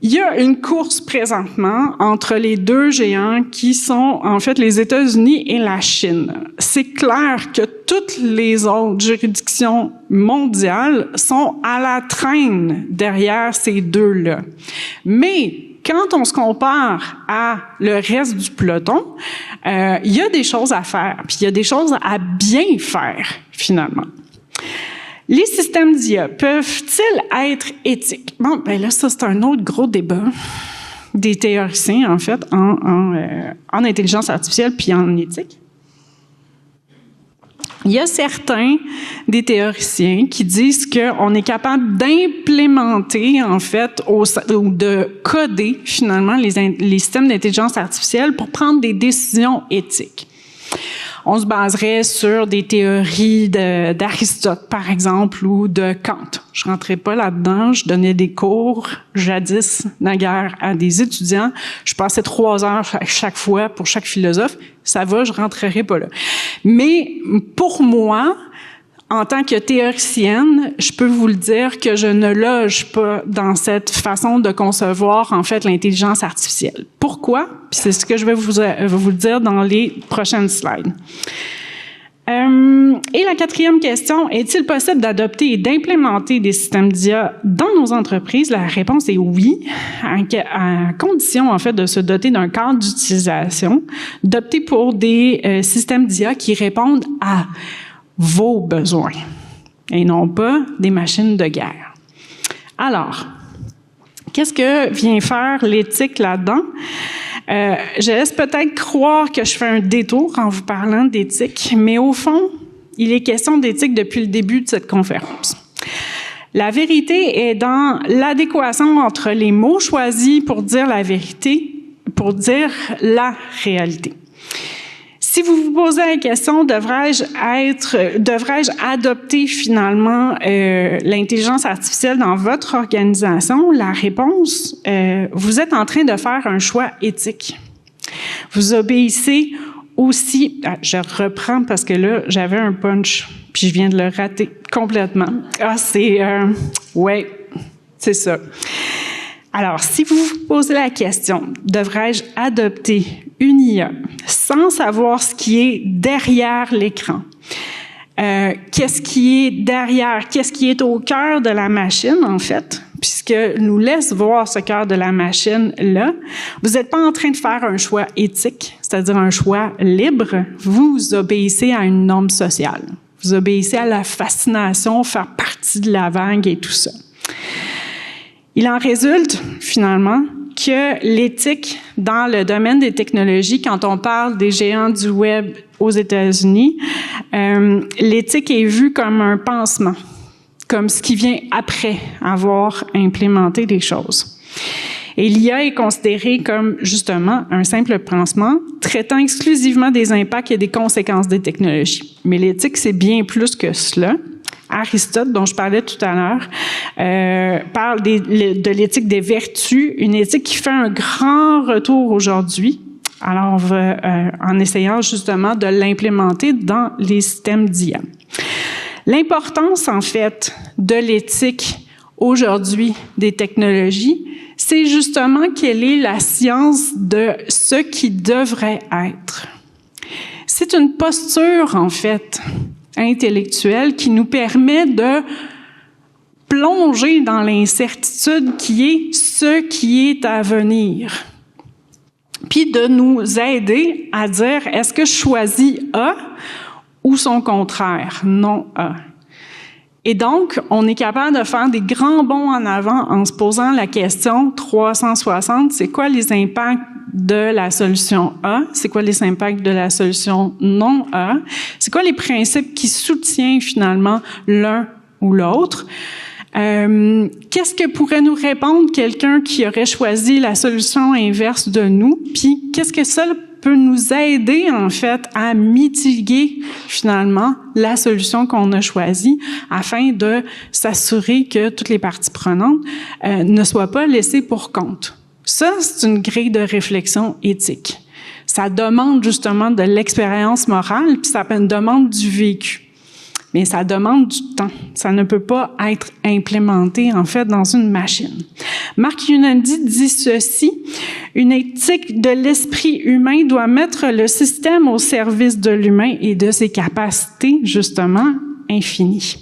S4: Il y a une course présentement entre les 2 géants qui sont en fait les États-Unis et la Chine. C'est clair que toutes les autres juridictions mondiales sont à la traîne derrière ces 2-là. Mais quand on se compare à le reste du peloton, il y a des choses à faire, puis il y a des choses à bien faire finalement. Les systèmes d'IA peuvent-ils être éthiques? Bon, ben là, ça, c'est un autre gros débat des théoriciens, en fait, en intelligence artificielle puis en éthique. Il y a certains des théoriciens qui disent qu'on est capable d'implémenter, en fait, ou de coder, finalement, les systèmes d'intelligence artificielle pour prendre des décisions éthiques. On se baserait sur des théories d'Aristote, par exemple, ou de Kant. Je rentrais pas là-dedans. Je donnais des cours, jadis, naguère, à des étudiants. Je passais 3 heures chaque fois pour chaque philosophe. Ça va, je rentrerai pas là. Mais pour moi, en tant que théoricienne, je peux vous le dire que je ne loge pas dans cette façon de concevoir, en fait, l'intelligence artificielle. Pourquoi? Puis c'est ce que je vais vous le dire dans les prochaines slides. Et la 4e question, est-il possible d'adopter et d'implémenter des systèmes d'IA dans nos entreprises? La réponse est oui, à condition, en fait, de se doter d'un cadre d'utilisation, d'opter pour des systèmes d'IA qui répondent à vos besoins et non pas des machines de guerre. Alors, qu'est-ce que vient faire l'éthique là-dedans? Je laisse peut-être croire que je fais un détour en vous parlant d'éthique, mais au fond, il est question d'éthique depuis le début de cette conférence. La vérité est dans l'adéquation entre les mots choisis pour dire la vérité, pour dire la réalité. Si vous vous posez la question, devrais-je adopter finalement l'intelligence artificielle dans votre organisation? La réponse, vous êtes en train de faire un choix éthique. Vous obéissez aussi, je reprends parce que là, j'avais un punch, puis je viens de le rater complètement. Ouais, c'est ça. Alors, si vous vous posez la question, devrais-je adopter une IA sans savoir ce qui est derrière l'écran? Qu'est-ce qui est derrière? Qu'est-ce qui est au cœur de la machine, en fait? Puisque nous laisse voir ce cœur de la machine-là, vous n'êtes pas en train de faire un choix éthique, c'est-à-dire un choix libre. Vous obéissez à une norme sociale. Vous obéissez à la fascination, faire partie de la vague et tout ça. Il en résulte, finalement, que l'éthique dans le domaine des technologies, quand on parle des géants du web aux États-Unis, l'éthique est vue comme un pansement, comme ce qui vient après avoir implémenté des choses. Et l'IA est considérée comme, justement, un simple pansement, traitant exclusivement des impacts et des conséquences des technologies. Mais l'éthique, c'est bien plus que cela. Aristote, dont je parlais tout à l'heure, parle de l'éthique des vertus, une éthique qui fait un grand retour aujourd'hui, alors en essayant justement de l'implémenter dans les systèmes d'IA. L'importance, en fait, de l'éthique aujourd'hui des technologies, c'est justement quelle est la science de ce qui devrait être. C'est une posture, en fait, intellectuelle qui nous permet de plonger dans l'incertitude qui est ce qui est à venir. Puis de nous aider à dire, est-ce que je choisis A ou son contraire, non A? Et donc, on est capable de faire des grands bonds en avant en se posant la question 360, c'est quoi les impacts de la solution A? C'est quoi les impacts de la solution non A? C'est quoi les principes qui soutiennent finalement l'un ou l'autre? Qu'est-ce que pourrait nous répondre quelqu'un qui aurait choisi la solution inverse de nous? Puis, qu'est-ce que ça peut nous aider, en fait, à mitiguer, finalement, la solution qu'on a choisie afin de s'assurer que toutes les parties prenantes ne soient pas laissées pour compte. Ça, c'est une grille de réflexion éthique. Ça demande justement de l'expérience morale, puis ça demande du vécu. Mais ça demande du temps. Ça ne peut pas être implémenté, en fait, dans une machine. Mark Yunandi dit ceci, « Une éthique de l'esprit humain doit mettre le système au service de l'humain et de ses capacités, justement, infinies. »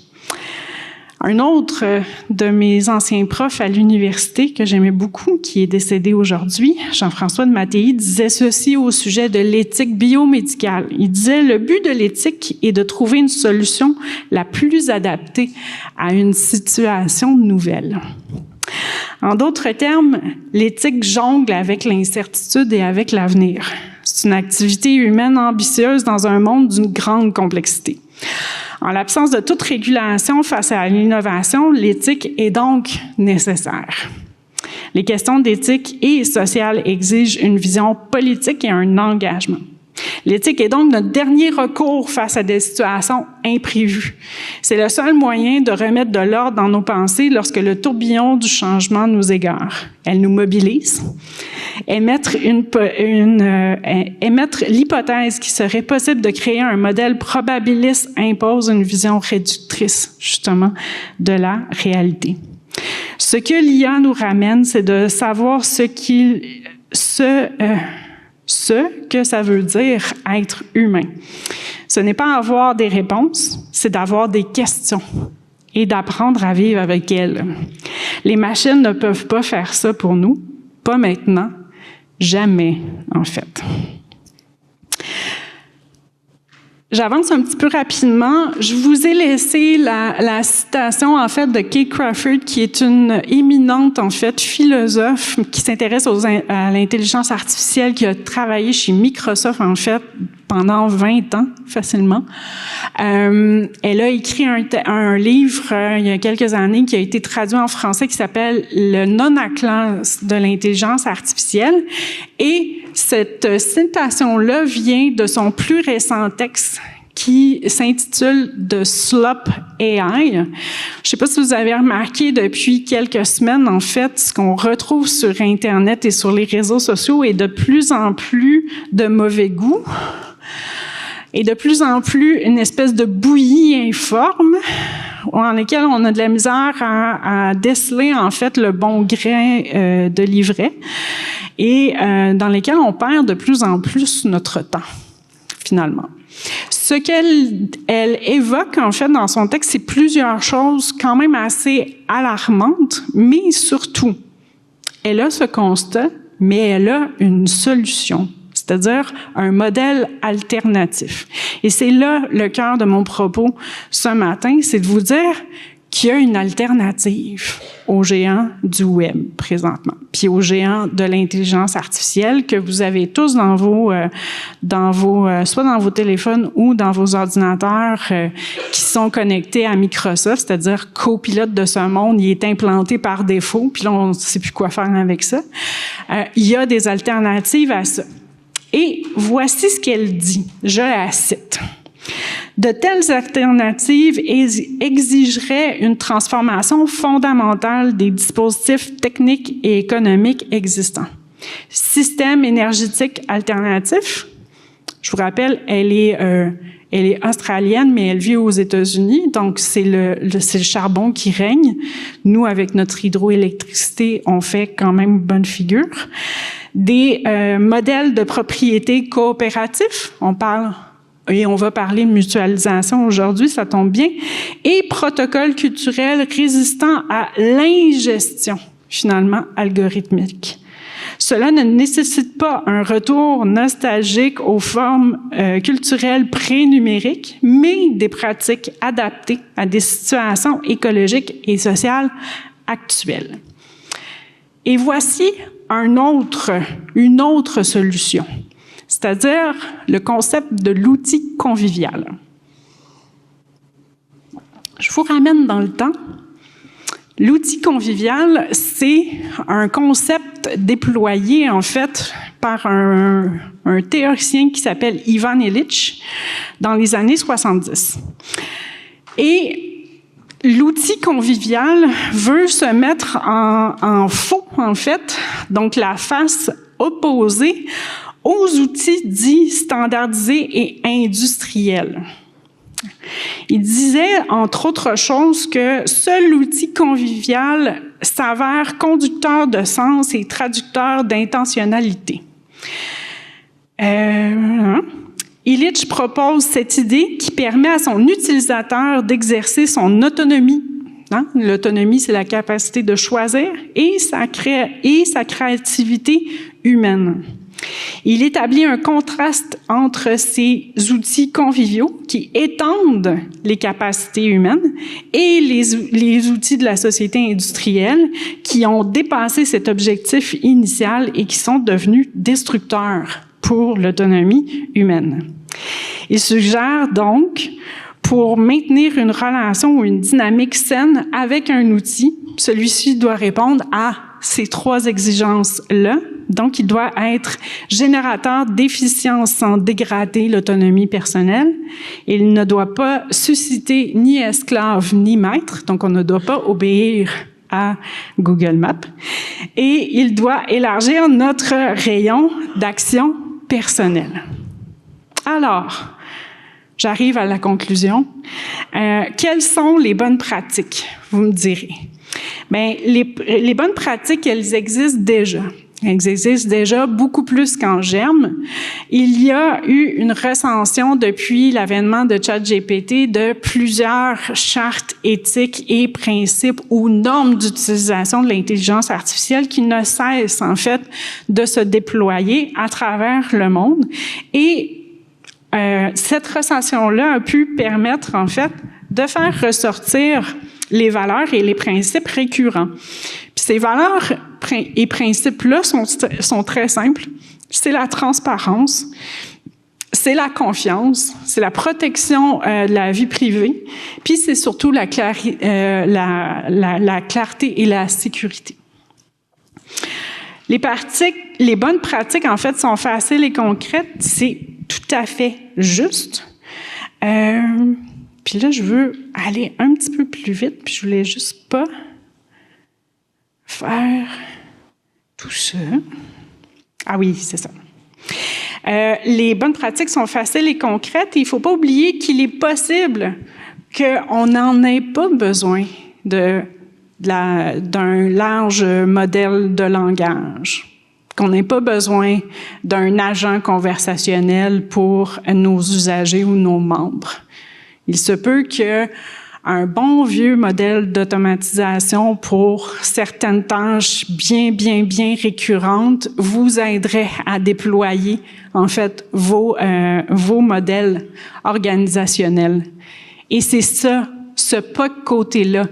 S4: Un autre de mes anciens profs à l'université que j'aimais beaucoup, qui est décédé aujourd'hui, Jean-François de Mattei, disait ceci au sujet de l'éthique biomédicale. Il disait « Le but de l'éthique est de trouver une solution la plus adaptée à une situation nouvelle. » En d'autres termes, l'éthique jongle avec l'incertitude et avec l'avenir. C'est une activité humaine ambitieuse dans un monde d'une grande complexité. En l'absence de toute régulation face à l'innovation, l'éthique est donc nécessaire. Les questions d'éthique et sociale exigent une vision politique et un engagement. L'éthique est donc notre dernier recours face à des situations imprévues. C'est le seul moyen de remettre de l'ordre dans nos pensées lorsque le tourbillon du changement nous égare. Elle nous mobilise. Émettre l'hypothèse qu'il serait possible de créer un modèle probabiliste impose une vision réductrice, justement, de la réalité. Ce que l'IA nous ramène, c'est de savoir ce que ça veut dire être humain. Ce n'est pas avoir des réponses, c'est d'avoir des questions et d'apprendre à vivre avec elles. Les machines ne peuvent pas faire ça pour nous, pas maintenant, jamais, en fait. J'avance un petit peu rapidement. Je vous ai laissé la citation, en fait, de Kate Crawford, qui est une éminente, en fait, philosophe qui s'intéresse à l'intelligence artificielle, qui a travaillé chez Microsoft, en fait, pendant 20 ans, facilement. Elle a écrit un livre, il y a quelques années, qui a été traduit en français, qui s'appelle « Le non-classe de l'intelligence artificielle ». Et cette citation-là vient de son plus récent texte qui s'intitule « The Slop AI ». Je ne sais pas si vous avez remarqué depuis quelques semaines, en fait, ce qu'on retrouve sur Internet et sur les réseaux sociaux est de plus en plus de mauvais goût et de plus en plus une espèce de bouillie informe dans lesquels on a de la misère à déceler, en fait, le bon grain de l'ivraie et dans lesquels on perd de plus en plus notre temps, finalement. Ce qu'elle évoque, en fait, dans son texte, c'est plusieurs choses quand même assez alarmantes, mais surtout, elle a ce constat, mais elle a une solution, c'est-à-dire un modèle alternatif. Et c'est là le cœur de mon propos ce matin, c'est de vous dire qu'il y a une alternative aux géants du web présentement, puis aux géants de l'intelligence artificielle que vous avez tous dans vos soit dans vos téléphones ou dans vos ordinateurs qui sont connectés à Microsoft, c'est-à-dire copilote de ce monde, il est implanté par défaut, puis là on ne sait plus quoi faire avec ça. Il y a des alternatives à ça. Et voici ce qu'elle dit, je la cite. De telles alternatives exigeraient une transformation fondamentale des dispositifs techniques et économiques existants. Système énergétique alternatif, je vous rappelle, elle est australienne, mais elle vit aux États-Unis, donc c'est le charbon qui règne. Nous, avec notre hydroélectricité, on fait quand même bonne figure. Des modèles de propriété coopératifs, on va parler de mutualisation aujourd'hui, ça tombe bien, et protocoles culturels résistants à l'ingestion, finalement, algorithmique. Cela ne nécessite pas un retour nostalgique aux formes culturelles pré-numériques, mais des pratiques adaptées à des situations écologiques et sociales actuelles. Et voici une autre solution, c'est-à-dire le concept de l'outil convivial. Je vous ramène dans le temps. L'outil convivial, c'est un concept déployé, en fait, par un théoricien qui s'appelle Ivan Illich dans les années 70. Et l'outil convivial veut se mettre en faux, en fait, donc la face opposée aux outils dits standardisés et industriels. Il disait, entre autres choses, que seul l'outil convivial s'avère conducteur de sens et traducteur d'intentionnalité. Illich propose cette idée qui permet à son utilisateur d'exercer son autonomie. L'autonomie, c'est la capacité de choisir et sa créativité humaine. Il établit un contraste entre ces outils conviviaux qui étendent les capacités humaines et les outils de la société industrielle qui ont dépassé cet objectif initial et qui sont devenus destructeurs pour l'autonomie humaine. Il suggère donc, pour maintenir une relation ou une dynamique saine avec un outil, celui-ci doit répondre à ces trois exigences-là. Donc, il doit être générateur d'efficience sans dégrader l'autonomie personnelle. Il ne doit pas susciter ni esclave ni maître, donc on ne doit pas obéir à Google Maps. Et il doit élargir notre rayon d'action personnelle. Alors, j'arrive à la conclusion. Quelles sont les bonnes pratiques, vous me direz? Bien, les bonnes pratiques, elles existent déjà. Elles existent déjà beaucoup plus qu'en germe. Il y a eu une recension depuis l'avènement de ChatGPT de plusieurs chartes éthiques et principes ou normes d'utilisation de l'intelligence artificielle qui ne cessent en fait de se déployer à travers le monde. Et cette recension-là a pu permettre en fait de faire ressortir les valeurs et les principes récurrents. Puis ces valeurs et principes-là sont très simples. C'est la transparence, c'est la confiance, c'est la protection de la vie privée, puis c'est surtout la clarté et la sécurité. Les bonnes pratiques, en fait, sont faciles et concrètes. C'est tout à fait juste. Puis là, je veux aller un petit peu plus vite, puis je voulais juste pas faire tout ça. Ah oui, c'est ça. Les bonnes pratiques sont faciles et concrètes et il ne faut pas oublier qu'il est possible qu'on n'en ait pas besoin d'un large modèle de langage, qu'on n'ait pas besoin d'un agent conversationnel pour nos usagers ou nos membres. Il se peut qu'un bon vieux modèle d'automatisation pour certaines tâches bien récurrentes vous aiderait à déployer, en fait, vos modèles organisationnels. Et c'est ça, ce pas de côté-là,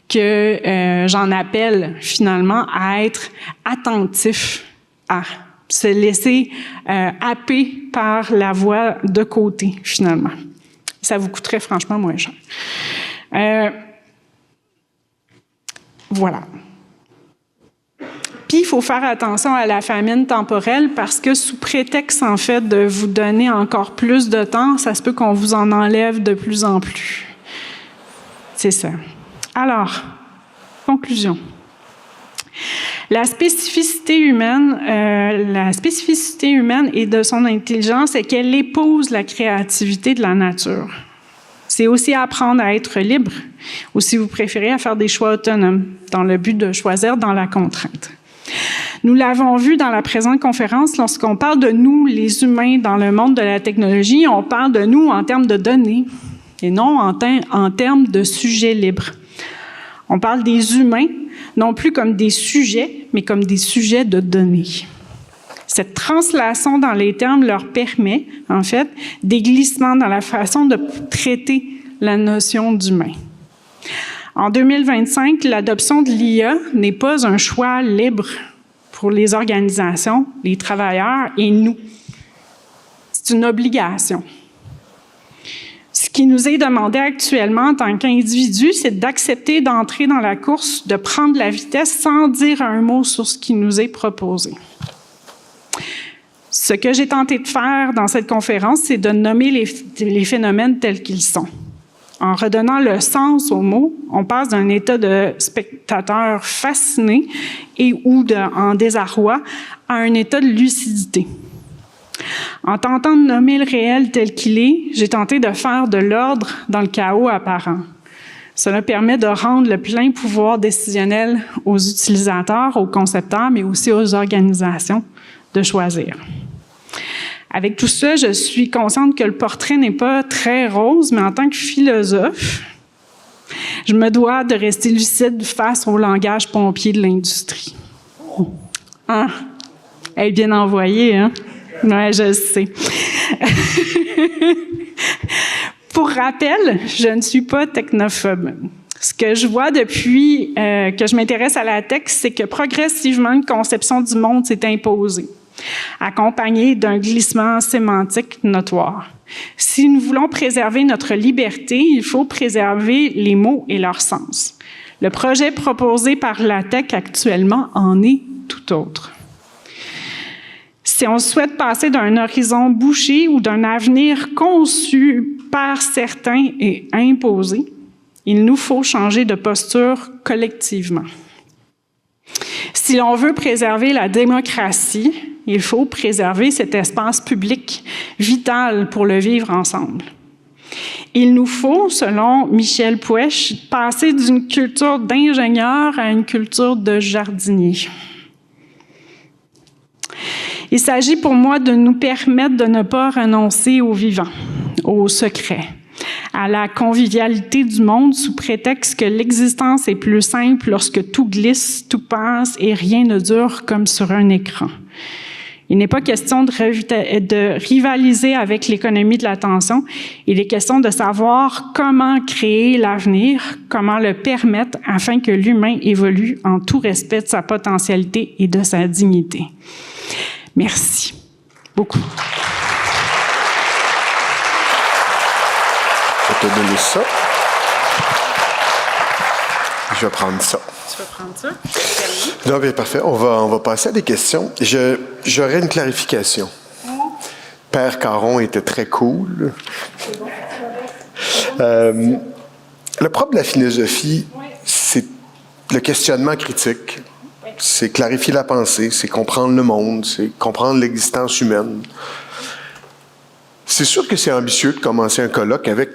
S4: que j'en appelle finalement à être attentif à se laisser happer par la voie de côté, finalement. Ça vous coûterait franchement moins cher. Voilà. Puis, il faut faire attention à la famine temporelle parce que sous prétexte, en fait, de vous donner encore plus de temps, ça se peut qu'on vous en enlève de plus en plus. C'est ça. Alors, conclusion. La spécificité humaine et de son intelligence est qu'elle épouse la créativité de la nature. C'est aussi apprendre à être libre, ou si vous préférez, à faire des choix autonomes, dans le but de choisir dans la contrainte. Nous l'avons vu dans la présente conférence, lorsqu'on parle de nous, les humains, dans le monde de la technologie, on parle de nous en termes de données, et non en termes de sujets libres. On parle des humains, non plus comme des sujets, mais comme des sujets de données. Cette translation dans les termes leur permet, en fait, des glissements dans la façon de traiter la notion d'humain. En 2025, l'adoption de l'IA n'est pas un choix libre pour les organisations, les travailleurs et nous. C'est une obligation. Ce qui nous est demandé actuellement en tant qu'individu, c'est d'accepter d'entrer dans la course, de prendre la vitesse sans dire un mot sur ce qui nous est proposé. Ce que j'ai tenté de faire dans cette conférence, c'est de nommer les phénomènes tels qu'ils sont. En redonnant le sens aux mots, on passe d'un état de spectateur fasciné ou en désarroi à un état de lucidité. En tentant de nommer le réel tel qu'il est, j'ai tenté de faire de l'ordre dans le chaos apparent. Cela permet de rendre le plein pouvoir décisionnel aux utilisateurs, aux concepteurs, mais aussi aux organisations de choisir. Avec tout ça, je suis consciente que le portrait n'est pas très rose, mais en tant que philosophe, je me dois de rester lucide face au langage pompier de l'industrie. Ah, elle est bien envoyée, hein? Oui, je sais. Pour rappel, je ne suis pas technophobe. Ce que je vois depuis que je m'intéresse à la tech, c'est que progressivement, une conception du monde s'est imposée, accompagnée d'un glissement sémantique notoire. Si nous voulons préserver notre liberté, il faut préserver les mots et leur sens. Le projet proposé par la tech actuellement en est tout autre. Si on souhaite passer d'un horizon bouché ou d'un avenir conçu par certains et imposé, il nous faut changer de posture collectivement. Si l'on veut préserver la démocratie, il faut préserver cet espace public vital pour le vivre ensemble. Il nous faut, selon Michel Puech, passer d'une culture d'ingénieur à une culture de jardinier. Il s'agit pour moi de nous permettre de ne pas renoncer au vivant, au secret, à la convivialité du monde sous prétexte que l'existence est plus simple lorsque tout glisse, tout passe et rien ne dure comme sur un écran. Il n'est pas question de rivaliser avec l'économie de l'attention. Il est question de savoir comment créer l'avenir, comment le permettre afin que l'humain évolue en tout respect de sa potentialité et de sa dignité. Merci beaucoup.
S3: Je vais te donner ça. Je vais prendre ça.
S4: Tu vas prendre ça?
S3: Non, bien, parfait. On va passer à des questions. J'aurais une clarification. Père Caron était très cool. Le propre de la philosophie, c'est le questionnement critique. C'est clarifier la pensée, c'est comprendre le monde, c'est comprendre l'existence humaine. C'est sûr que c'est ambitieux de commencer un colloque avec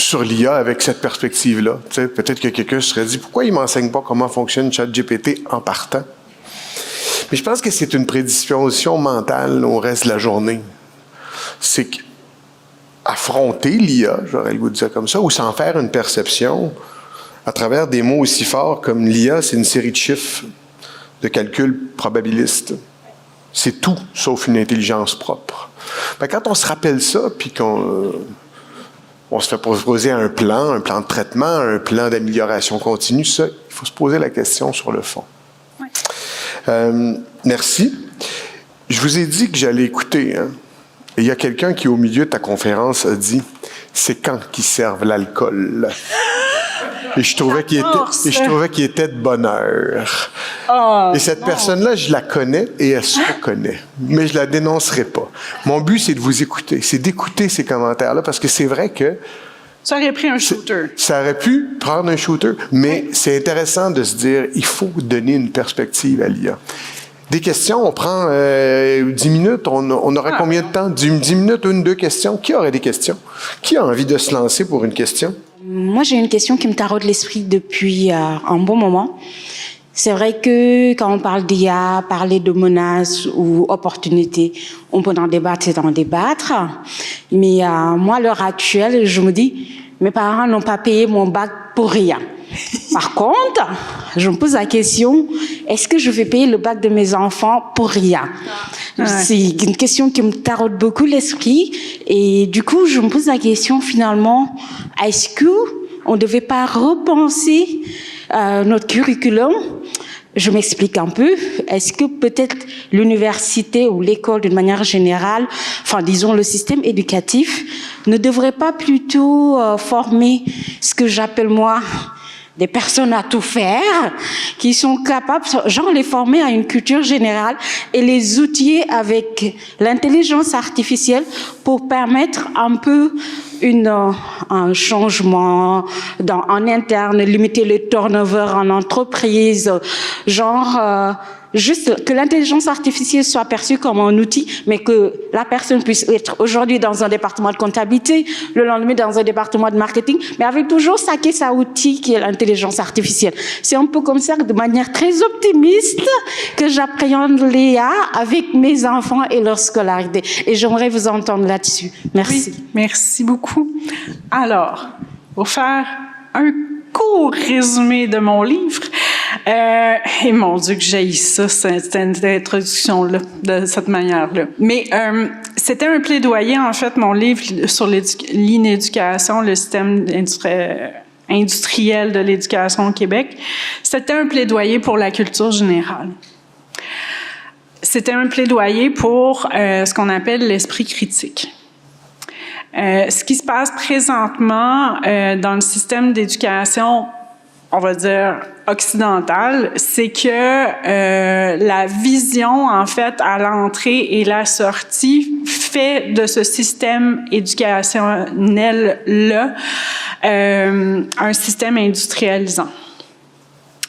S3: sur l'IA avec cette perspective-là. Tu sais, peut-être que quelqu'un se serait dit, pourquoi il m'enseigne pas comment fonctionne ChatGPT en partant? Mais je pense que c'est une prédisposition mentale au reste de la journée. C'est qu'affronter l'IA, j'aurais le goût de dire comme ça, ou s'en faire une perception à travers des mots aussi forts comme l'IA, c'est une série de chiffres de calcul probabiliste. C'est tout sauf une intelligence propre. Ben, quand on se rappelle ça, puis qu'on se fait proposer un plan de traitement, un plan d'amélioration continue, ça, il faut se poser la question sur le fond. Ouais. Merci. Je vous ai dit que j'allais écouter. Hein? Et il y a quelqu'un qui, au milieu de ta conférence, a dit « C'est quand qu'ils servent l'alcool? » Et je trouvais qu'il était de bonne heure. Et cette personne-là, je la connais et elle se reconnaît. Mais je la dénoncerai pas. Mon but, c'est de vous écouter. C'est d'écouter ces commentaires-là parce que c'est vrai que...
S4: Ça aurait pris un shooter.
S3: Ça aurait pu prendre un shooter. Mais c'est intéressant de se dire, il faut donner une perspective à l'IA. Des questions, on prend 10 minutes. On aura combien de temps? 10 minutes, 1-2 questions. Qui aurait des questions? Qui a envie de se lancer pour une question?
S5: Moi, j'ai une question qui me taraude l'esprit depuis un bon moment. C'est vrai que quand on parle d'IA, parler de menaces ou opportunités, on peut en débattre, c'est en débattre. Mais moi, à l'heure actuelle, je me dis, mes parents n'ont pas payé mon bac pour rien. Par contre, je me pose la question, est-ce que je vais payer le bac de mes enfants pour rien? Ouais. C'est une question qui me taraude beaucoup l'esprit. Et du coup, je me pose la question finalement, est-ce qu'on ne devait pas repenser notre curriculum? Je m'explique un peu. Est-ce que peut-être l'université ou l'école d'une manière générale, enfin disons le système éducatif, ne devrait pas plutôt former ce que j'appelle moi des personnes à tout faire, qui sont capables, genre les former à une culture générale et les outiller avec l'intelligence artificielle pour permettre un peu un changement en interne, limiter le turnover en entreprise, genre juste que l'intelligence artificielle soit perçue comme un outil, mais que la personne puisse être aujourd'hui dans un département de comptabilité, le lendemain dans un département de marketing, mais avec toujours ça qui est sa outil, qui est l'intelligence artificielle. C'est un peu comme ça, de manière très optimiste, que j'appréhende l'IA avec mes enfants et leur scolarité. Et j'aimerais vous entendre là-dessus. Merci.
S4: Oui, merci beaucoup. Alors, pour faire un court résumé de mon livre, et mon Dieu que j'haïs ça, cette introduction-là, de cette manière-là. Mais c'était un plaidoyer, en fait, mon livre sur l'inéducation, le système industriel de l'éducation au Québec. C'était un plaidoyer pour la culture générale. C'était un plaidoyer pour ce qu'on appelle l'esprit critique. Ce qui se passe présentement dans le système d'éducation, on va dire occidentale, c'est que la vision, en fait, à l'entrée et la sortie fait de ce système éducationnel-là un système industrialisant.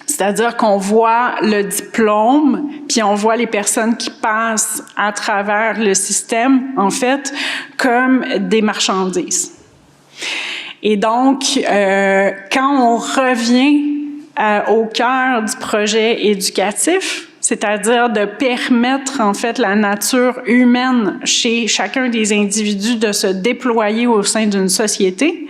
S4: C'est-à-dire qu'on voit le diplôme, puis on voit les personnes qui passent à travers le système, en fait, comme des marchandises. Et donc, quand on revient au cœur du projet éducatif, c'est-à-dire de permettre, en fait, la nature humaine chez chacun des individus de se déployer au sein d'une société,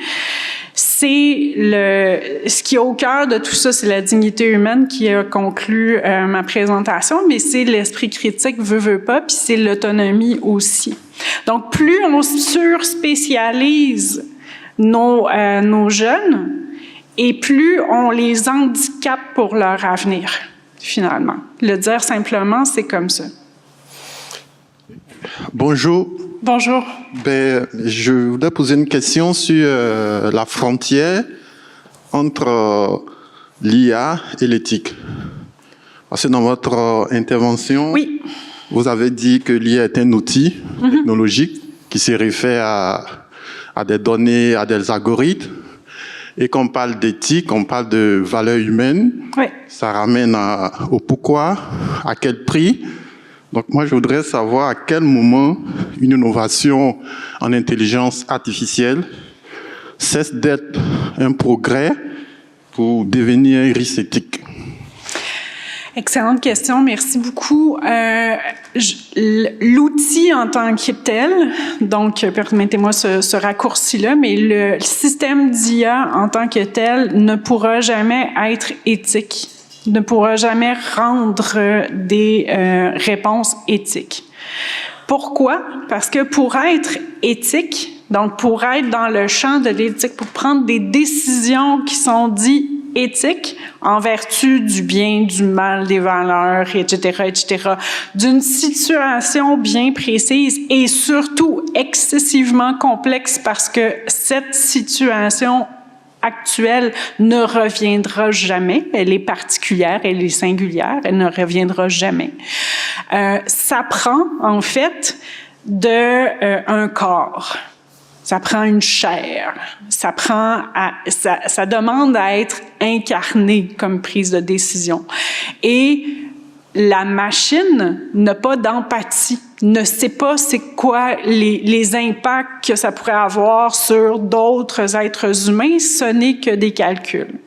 S4: ce qui est au cœur de tout ça, c'est la dignité humaine qui a conclu ma présentation, mais c'est l'esprit critique, veut pas, puis c'est l'autonomie aussi. Donc, plus on surspécialise nos jeunes, et plus on les handicape pour leur avenir, finalement. Le dire simplement, c'est comme ça.
S6: Bonjour.
S4: Bonjour.
S6: Je voudrais poser une question sur la frontière entre l'IA et l'éthique. Parce que dans votre intervention, oui, vous avez dit que l'IA est un outil technologique qui se réfère à des données, à des algorithmes. Et quand on parle d'éthique, on parle de valeurs humaines. Oui. Ça ramène au pourquoi, à quel prix. Donc moi, je voudrais savoir à quel moment une innovation en intelligence artificielle cesse d'être un progrès pour devenir un risque éthique?
S4: Excellente question, merci beaucoup. L'outil en tant que tel, donc permettez-moi ce raccourci-là, mais le système d'IA en tant que tel ne pourra jamais être éthique, ne pourra jamais rendre des réponses éthiques. Pourquoi? Parce que pour être éthique, donc pour être dans le champ de l'éthique, pour prendre des décisions qui sont dites éthiques en vertu du bien, du mal, des valeurs, etc., d'une situation bien précise et surtout excessivement complexe parce que cette situation actuelle ne reviendra jamais. Elle est particulière, elle est singulière, elle ne reviendra jamais. Ça prend, en fait, un corps. Ça prend une chair. Ça demande à être incarné comme prise de décision. Et la machine n'a pas d'empathie, ne sait pas c'est quoi les impacts que ça pourrait avoir sur d'autres êtres humains. Ce n'est que des calculs.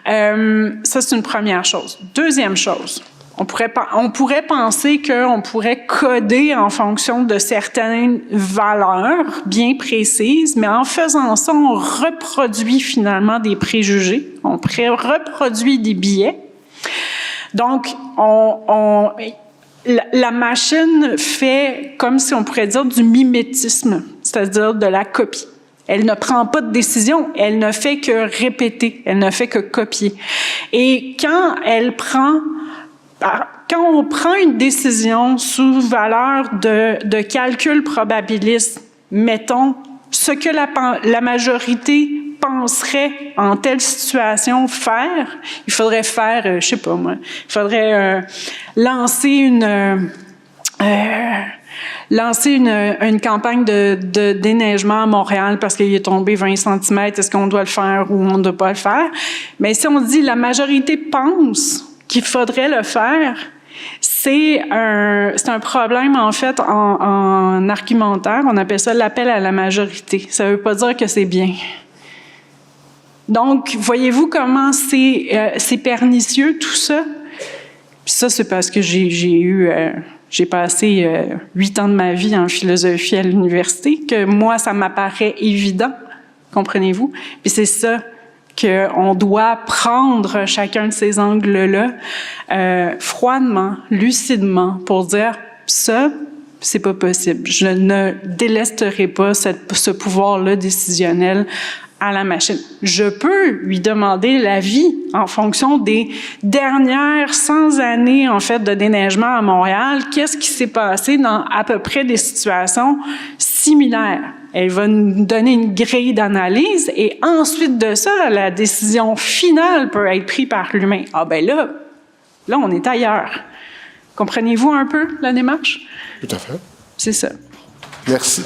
S4: Ça, c'est une première chose. Deuxième chose. On pourrait penser qu'on pourrait coder en fonction de certaines valeurs bien précises, mais en faisant ça, on reproduit finalement des préjugés, on reproduit des biais. Donc, la machine fait, comme si on pourrait dire, du mimétisme, c'est-à-dire de la copie. Elle ne prend pas de décision, elle ne fait que répéter, elle ne fait que copier. Et quand on prend une décision sous valeur de calcul probabiliste, mettons, ce que la majorité penserait en telle situation faire, il faudrait faire, je sais pas moi, il faudrait lancer une campagne de déneigement à Montréal parce qu'il est tombé 20 cm, est-ce qu'on doit le faire ou on ne doit pas le faire? Mais si on dit la majorité pense qu'il faudrait le faire, c'est un problème, en fait, en argumentaire. On appelle ça l'appel à la majorité. Ça ne veut pas dire que c'est bien. Donc, voyez-vous comment c'est pernicieux, tout ça? Puis ça, c'est parce que j'ai passé 8 ans de ma vie en philosophie à l'université, que moi, ça m'apparaît évident, comprenez-vous? Puis c'est ça qu'on doit prendre chacun de ces angles-là froidement, lucidement, pour dire ça, c'est pas possible. Je ne délesterai pas ce pouvoir-là décisionnel à la machine. Je peux lui demander l'avis en fonction des dernières 100 années, en fait, de déneigement à Montréal. Qu'est-ce qui s'est passé dans à peu près des situations similaires? Elle va nous donner une grille d'analyse et ensuite de ça, la décision finale peut être prise par l'humain. Ah ben là, on est ailleurs. Comprenez-vous un peu la démarche?
S3: Tout à fait.
S4: C'est ça.
S3: Merci.